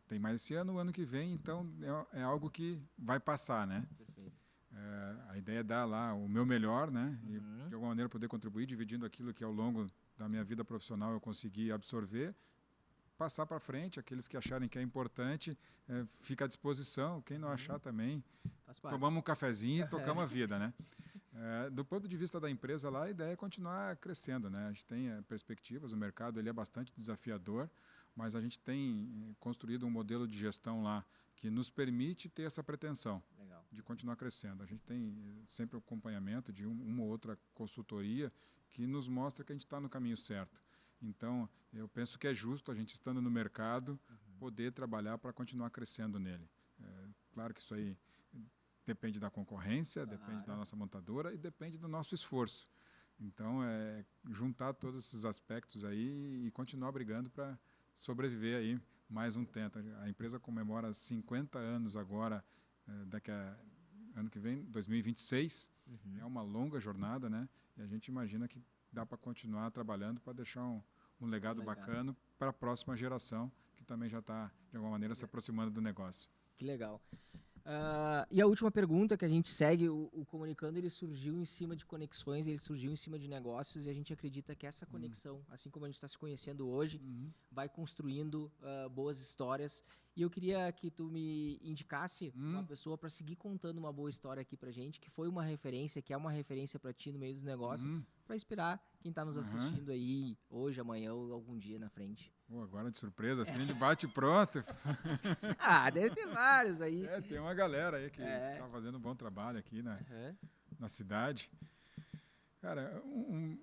tem mais esse ano, o ano que vem, então é algo que vai passar, né? Perfeito. A ideia é dar lá o meu melhor, né? E de alguma maneira poder contribuir, dividindo aquilo que ao longo da minha vida profissional eu consegui absorver, passar para frente, aqueles que acharem que é importante, fica à disposição, quem não achar também, tomamos um cafezinho e tocamos a vida, né? Do ponto de vista da empresa lá, a ideia é continuar crescendo, né? A gente tem perspectivas, o mercado ele é bastante desafiador, mas a gente tem construído um modelo de gestão lá que nos permite ter essa pretensão de continuar crescendo. A gente tem sempre o acompanhamento de uma ou outra consultoria que nos mostra que a gente está no caminho certo. Então, eu penso que é justo a gente, estando no mercado, poder trabalhar para continuar crescendo nele. Claro que isso aí depende da concorrência, depende da nossa montadora e depende do nosso esforço. Então, juntar todos esses aspectos aí e continuar brigando para sobreviver aí mais um tenta. A empresa comemora 50 anos agora, daqui a ano que vem, 2026. É uma longa jornada, né? E a gente imagina que dá para continuar trabalhando para deixar um legado bacana para a próxima geração, que também já está, de alguma maneira, se aproximando do negócio. Que legal. E a última pergunta que a gente segue, o Comunicando, ele surgiu em cima de conexões, ele surgiu em cima de negócios, e a gente acredita que essa conexão, assim como a gente está se conhecendo hoje, vai construindo boas histórias. E eu queria que tu me indicasse uma pessoa para seguir contando uma boa história aqui pra gente, que foi uma referência, que é uma referência para ti no meio dos negócios, para inspirar quem está nos assistindo aí hoje, amanhã ou algum dia na frente. Agora de surpresa, assim, de bate pronto. Deve ter vários aí. Tem uma galera aí que está fazendo um bom trabalho aqui na cidade. Cara,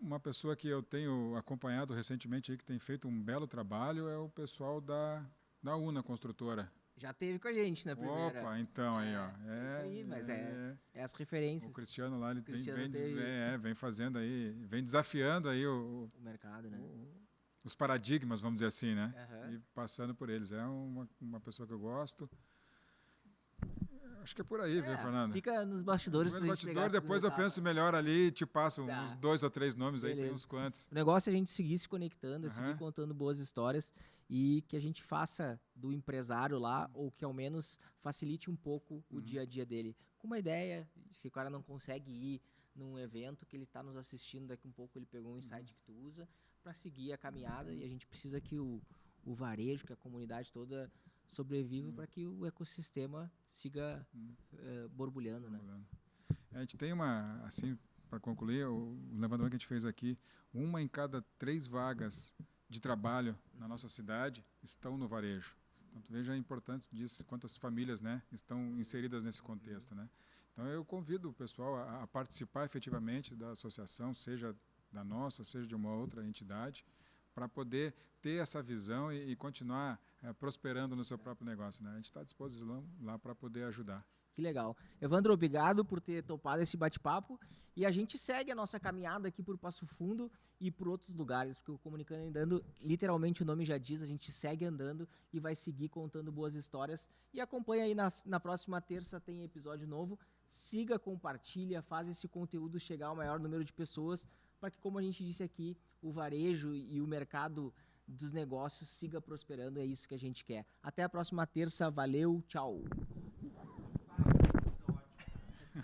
uma pessoa que eu tenho acompanhado recentemente aí, que tem feito um belo trabalho, é o pessoal da Una Construtora. Já teve com a gente na primeira. Opa, então aí, ó. Isso aí, mas é as referências. O Cristiano lá, ele vem fazendo aí, vem desafiando aí o mercado, né? Os paradigmas, vamos dizer assim, né? E passando por eles. É uma pessoa que eu gosto. Acho que é por aí, viu, Fernando? Fica nos bastidores pra gente pegar. Depois eu penso melhor ali e te passo uns 2 ou 3 nomes. Beleza. Aí, tem uns quantos. O negócio é a gente seguir se conectando, seguir contando boas histórias e que a gente faça do empresário lá, ou que ao menos facilite um pouco o dia a dia dele. Com uma ideia, se o cara não consegue ir num evento que ele está nos assistindo, daqui um pouco ele pegou um insight que tu usa para seguir a caminhada, e a gente precisa que o varejo, que a comunidade toda sobreviva para que o ecossistema siga borbulhando, né? A gente tem assim, para concluir, o levantamento que a gente fez aqui, 1 em cada 3 vagas de trabalho na nossa cidade estão no varejo. Então, tu veja a importância disso, quantas famílias, né, estão inseridas nesse contexto, né? Então, eu convido o pessoal a participar efetivamente da associação, seja da nossa, seja de uma outra entidade, para poder ter essa visão e continuar prosperando no seu próprio negócio, né? A gente está à disposição lá para poder ajudar. Que legal. Evandro, obrigado por ter topado esse bate-papo, e a gente segue a nossa caminhada aqui por Passo Fundo e por outros lugares, porque o Comunicando e Andando, literalmente o nome já diz, a gente segue andando e vai seguir contando boas histórias. E acompanha aí na próxima terça, tem episódio novo. Siga, compartilha, faz esse conteúdo chegar ao maior número de pessoas, para que, como a gente disse aqui, o varejo e o mercado dos negócios siga prosperando. É isso que a gente quer. Até a próxima terça. Valeu, tchau!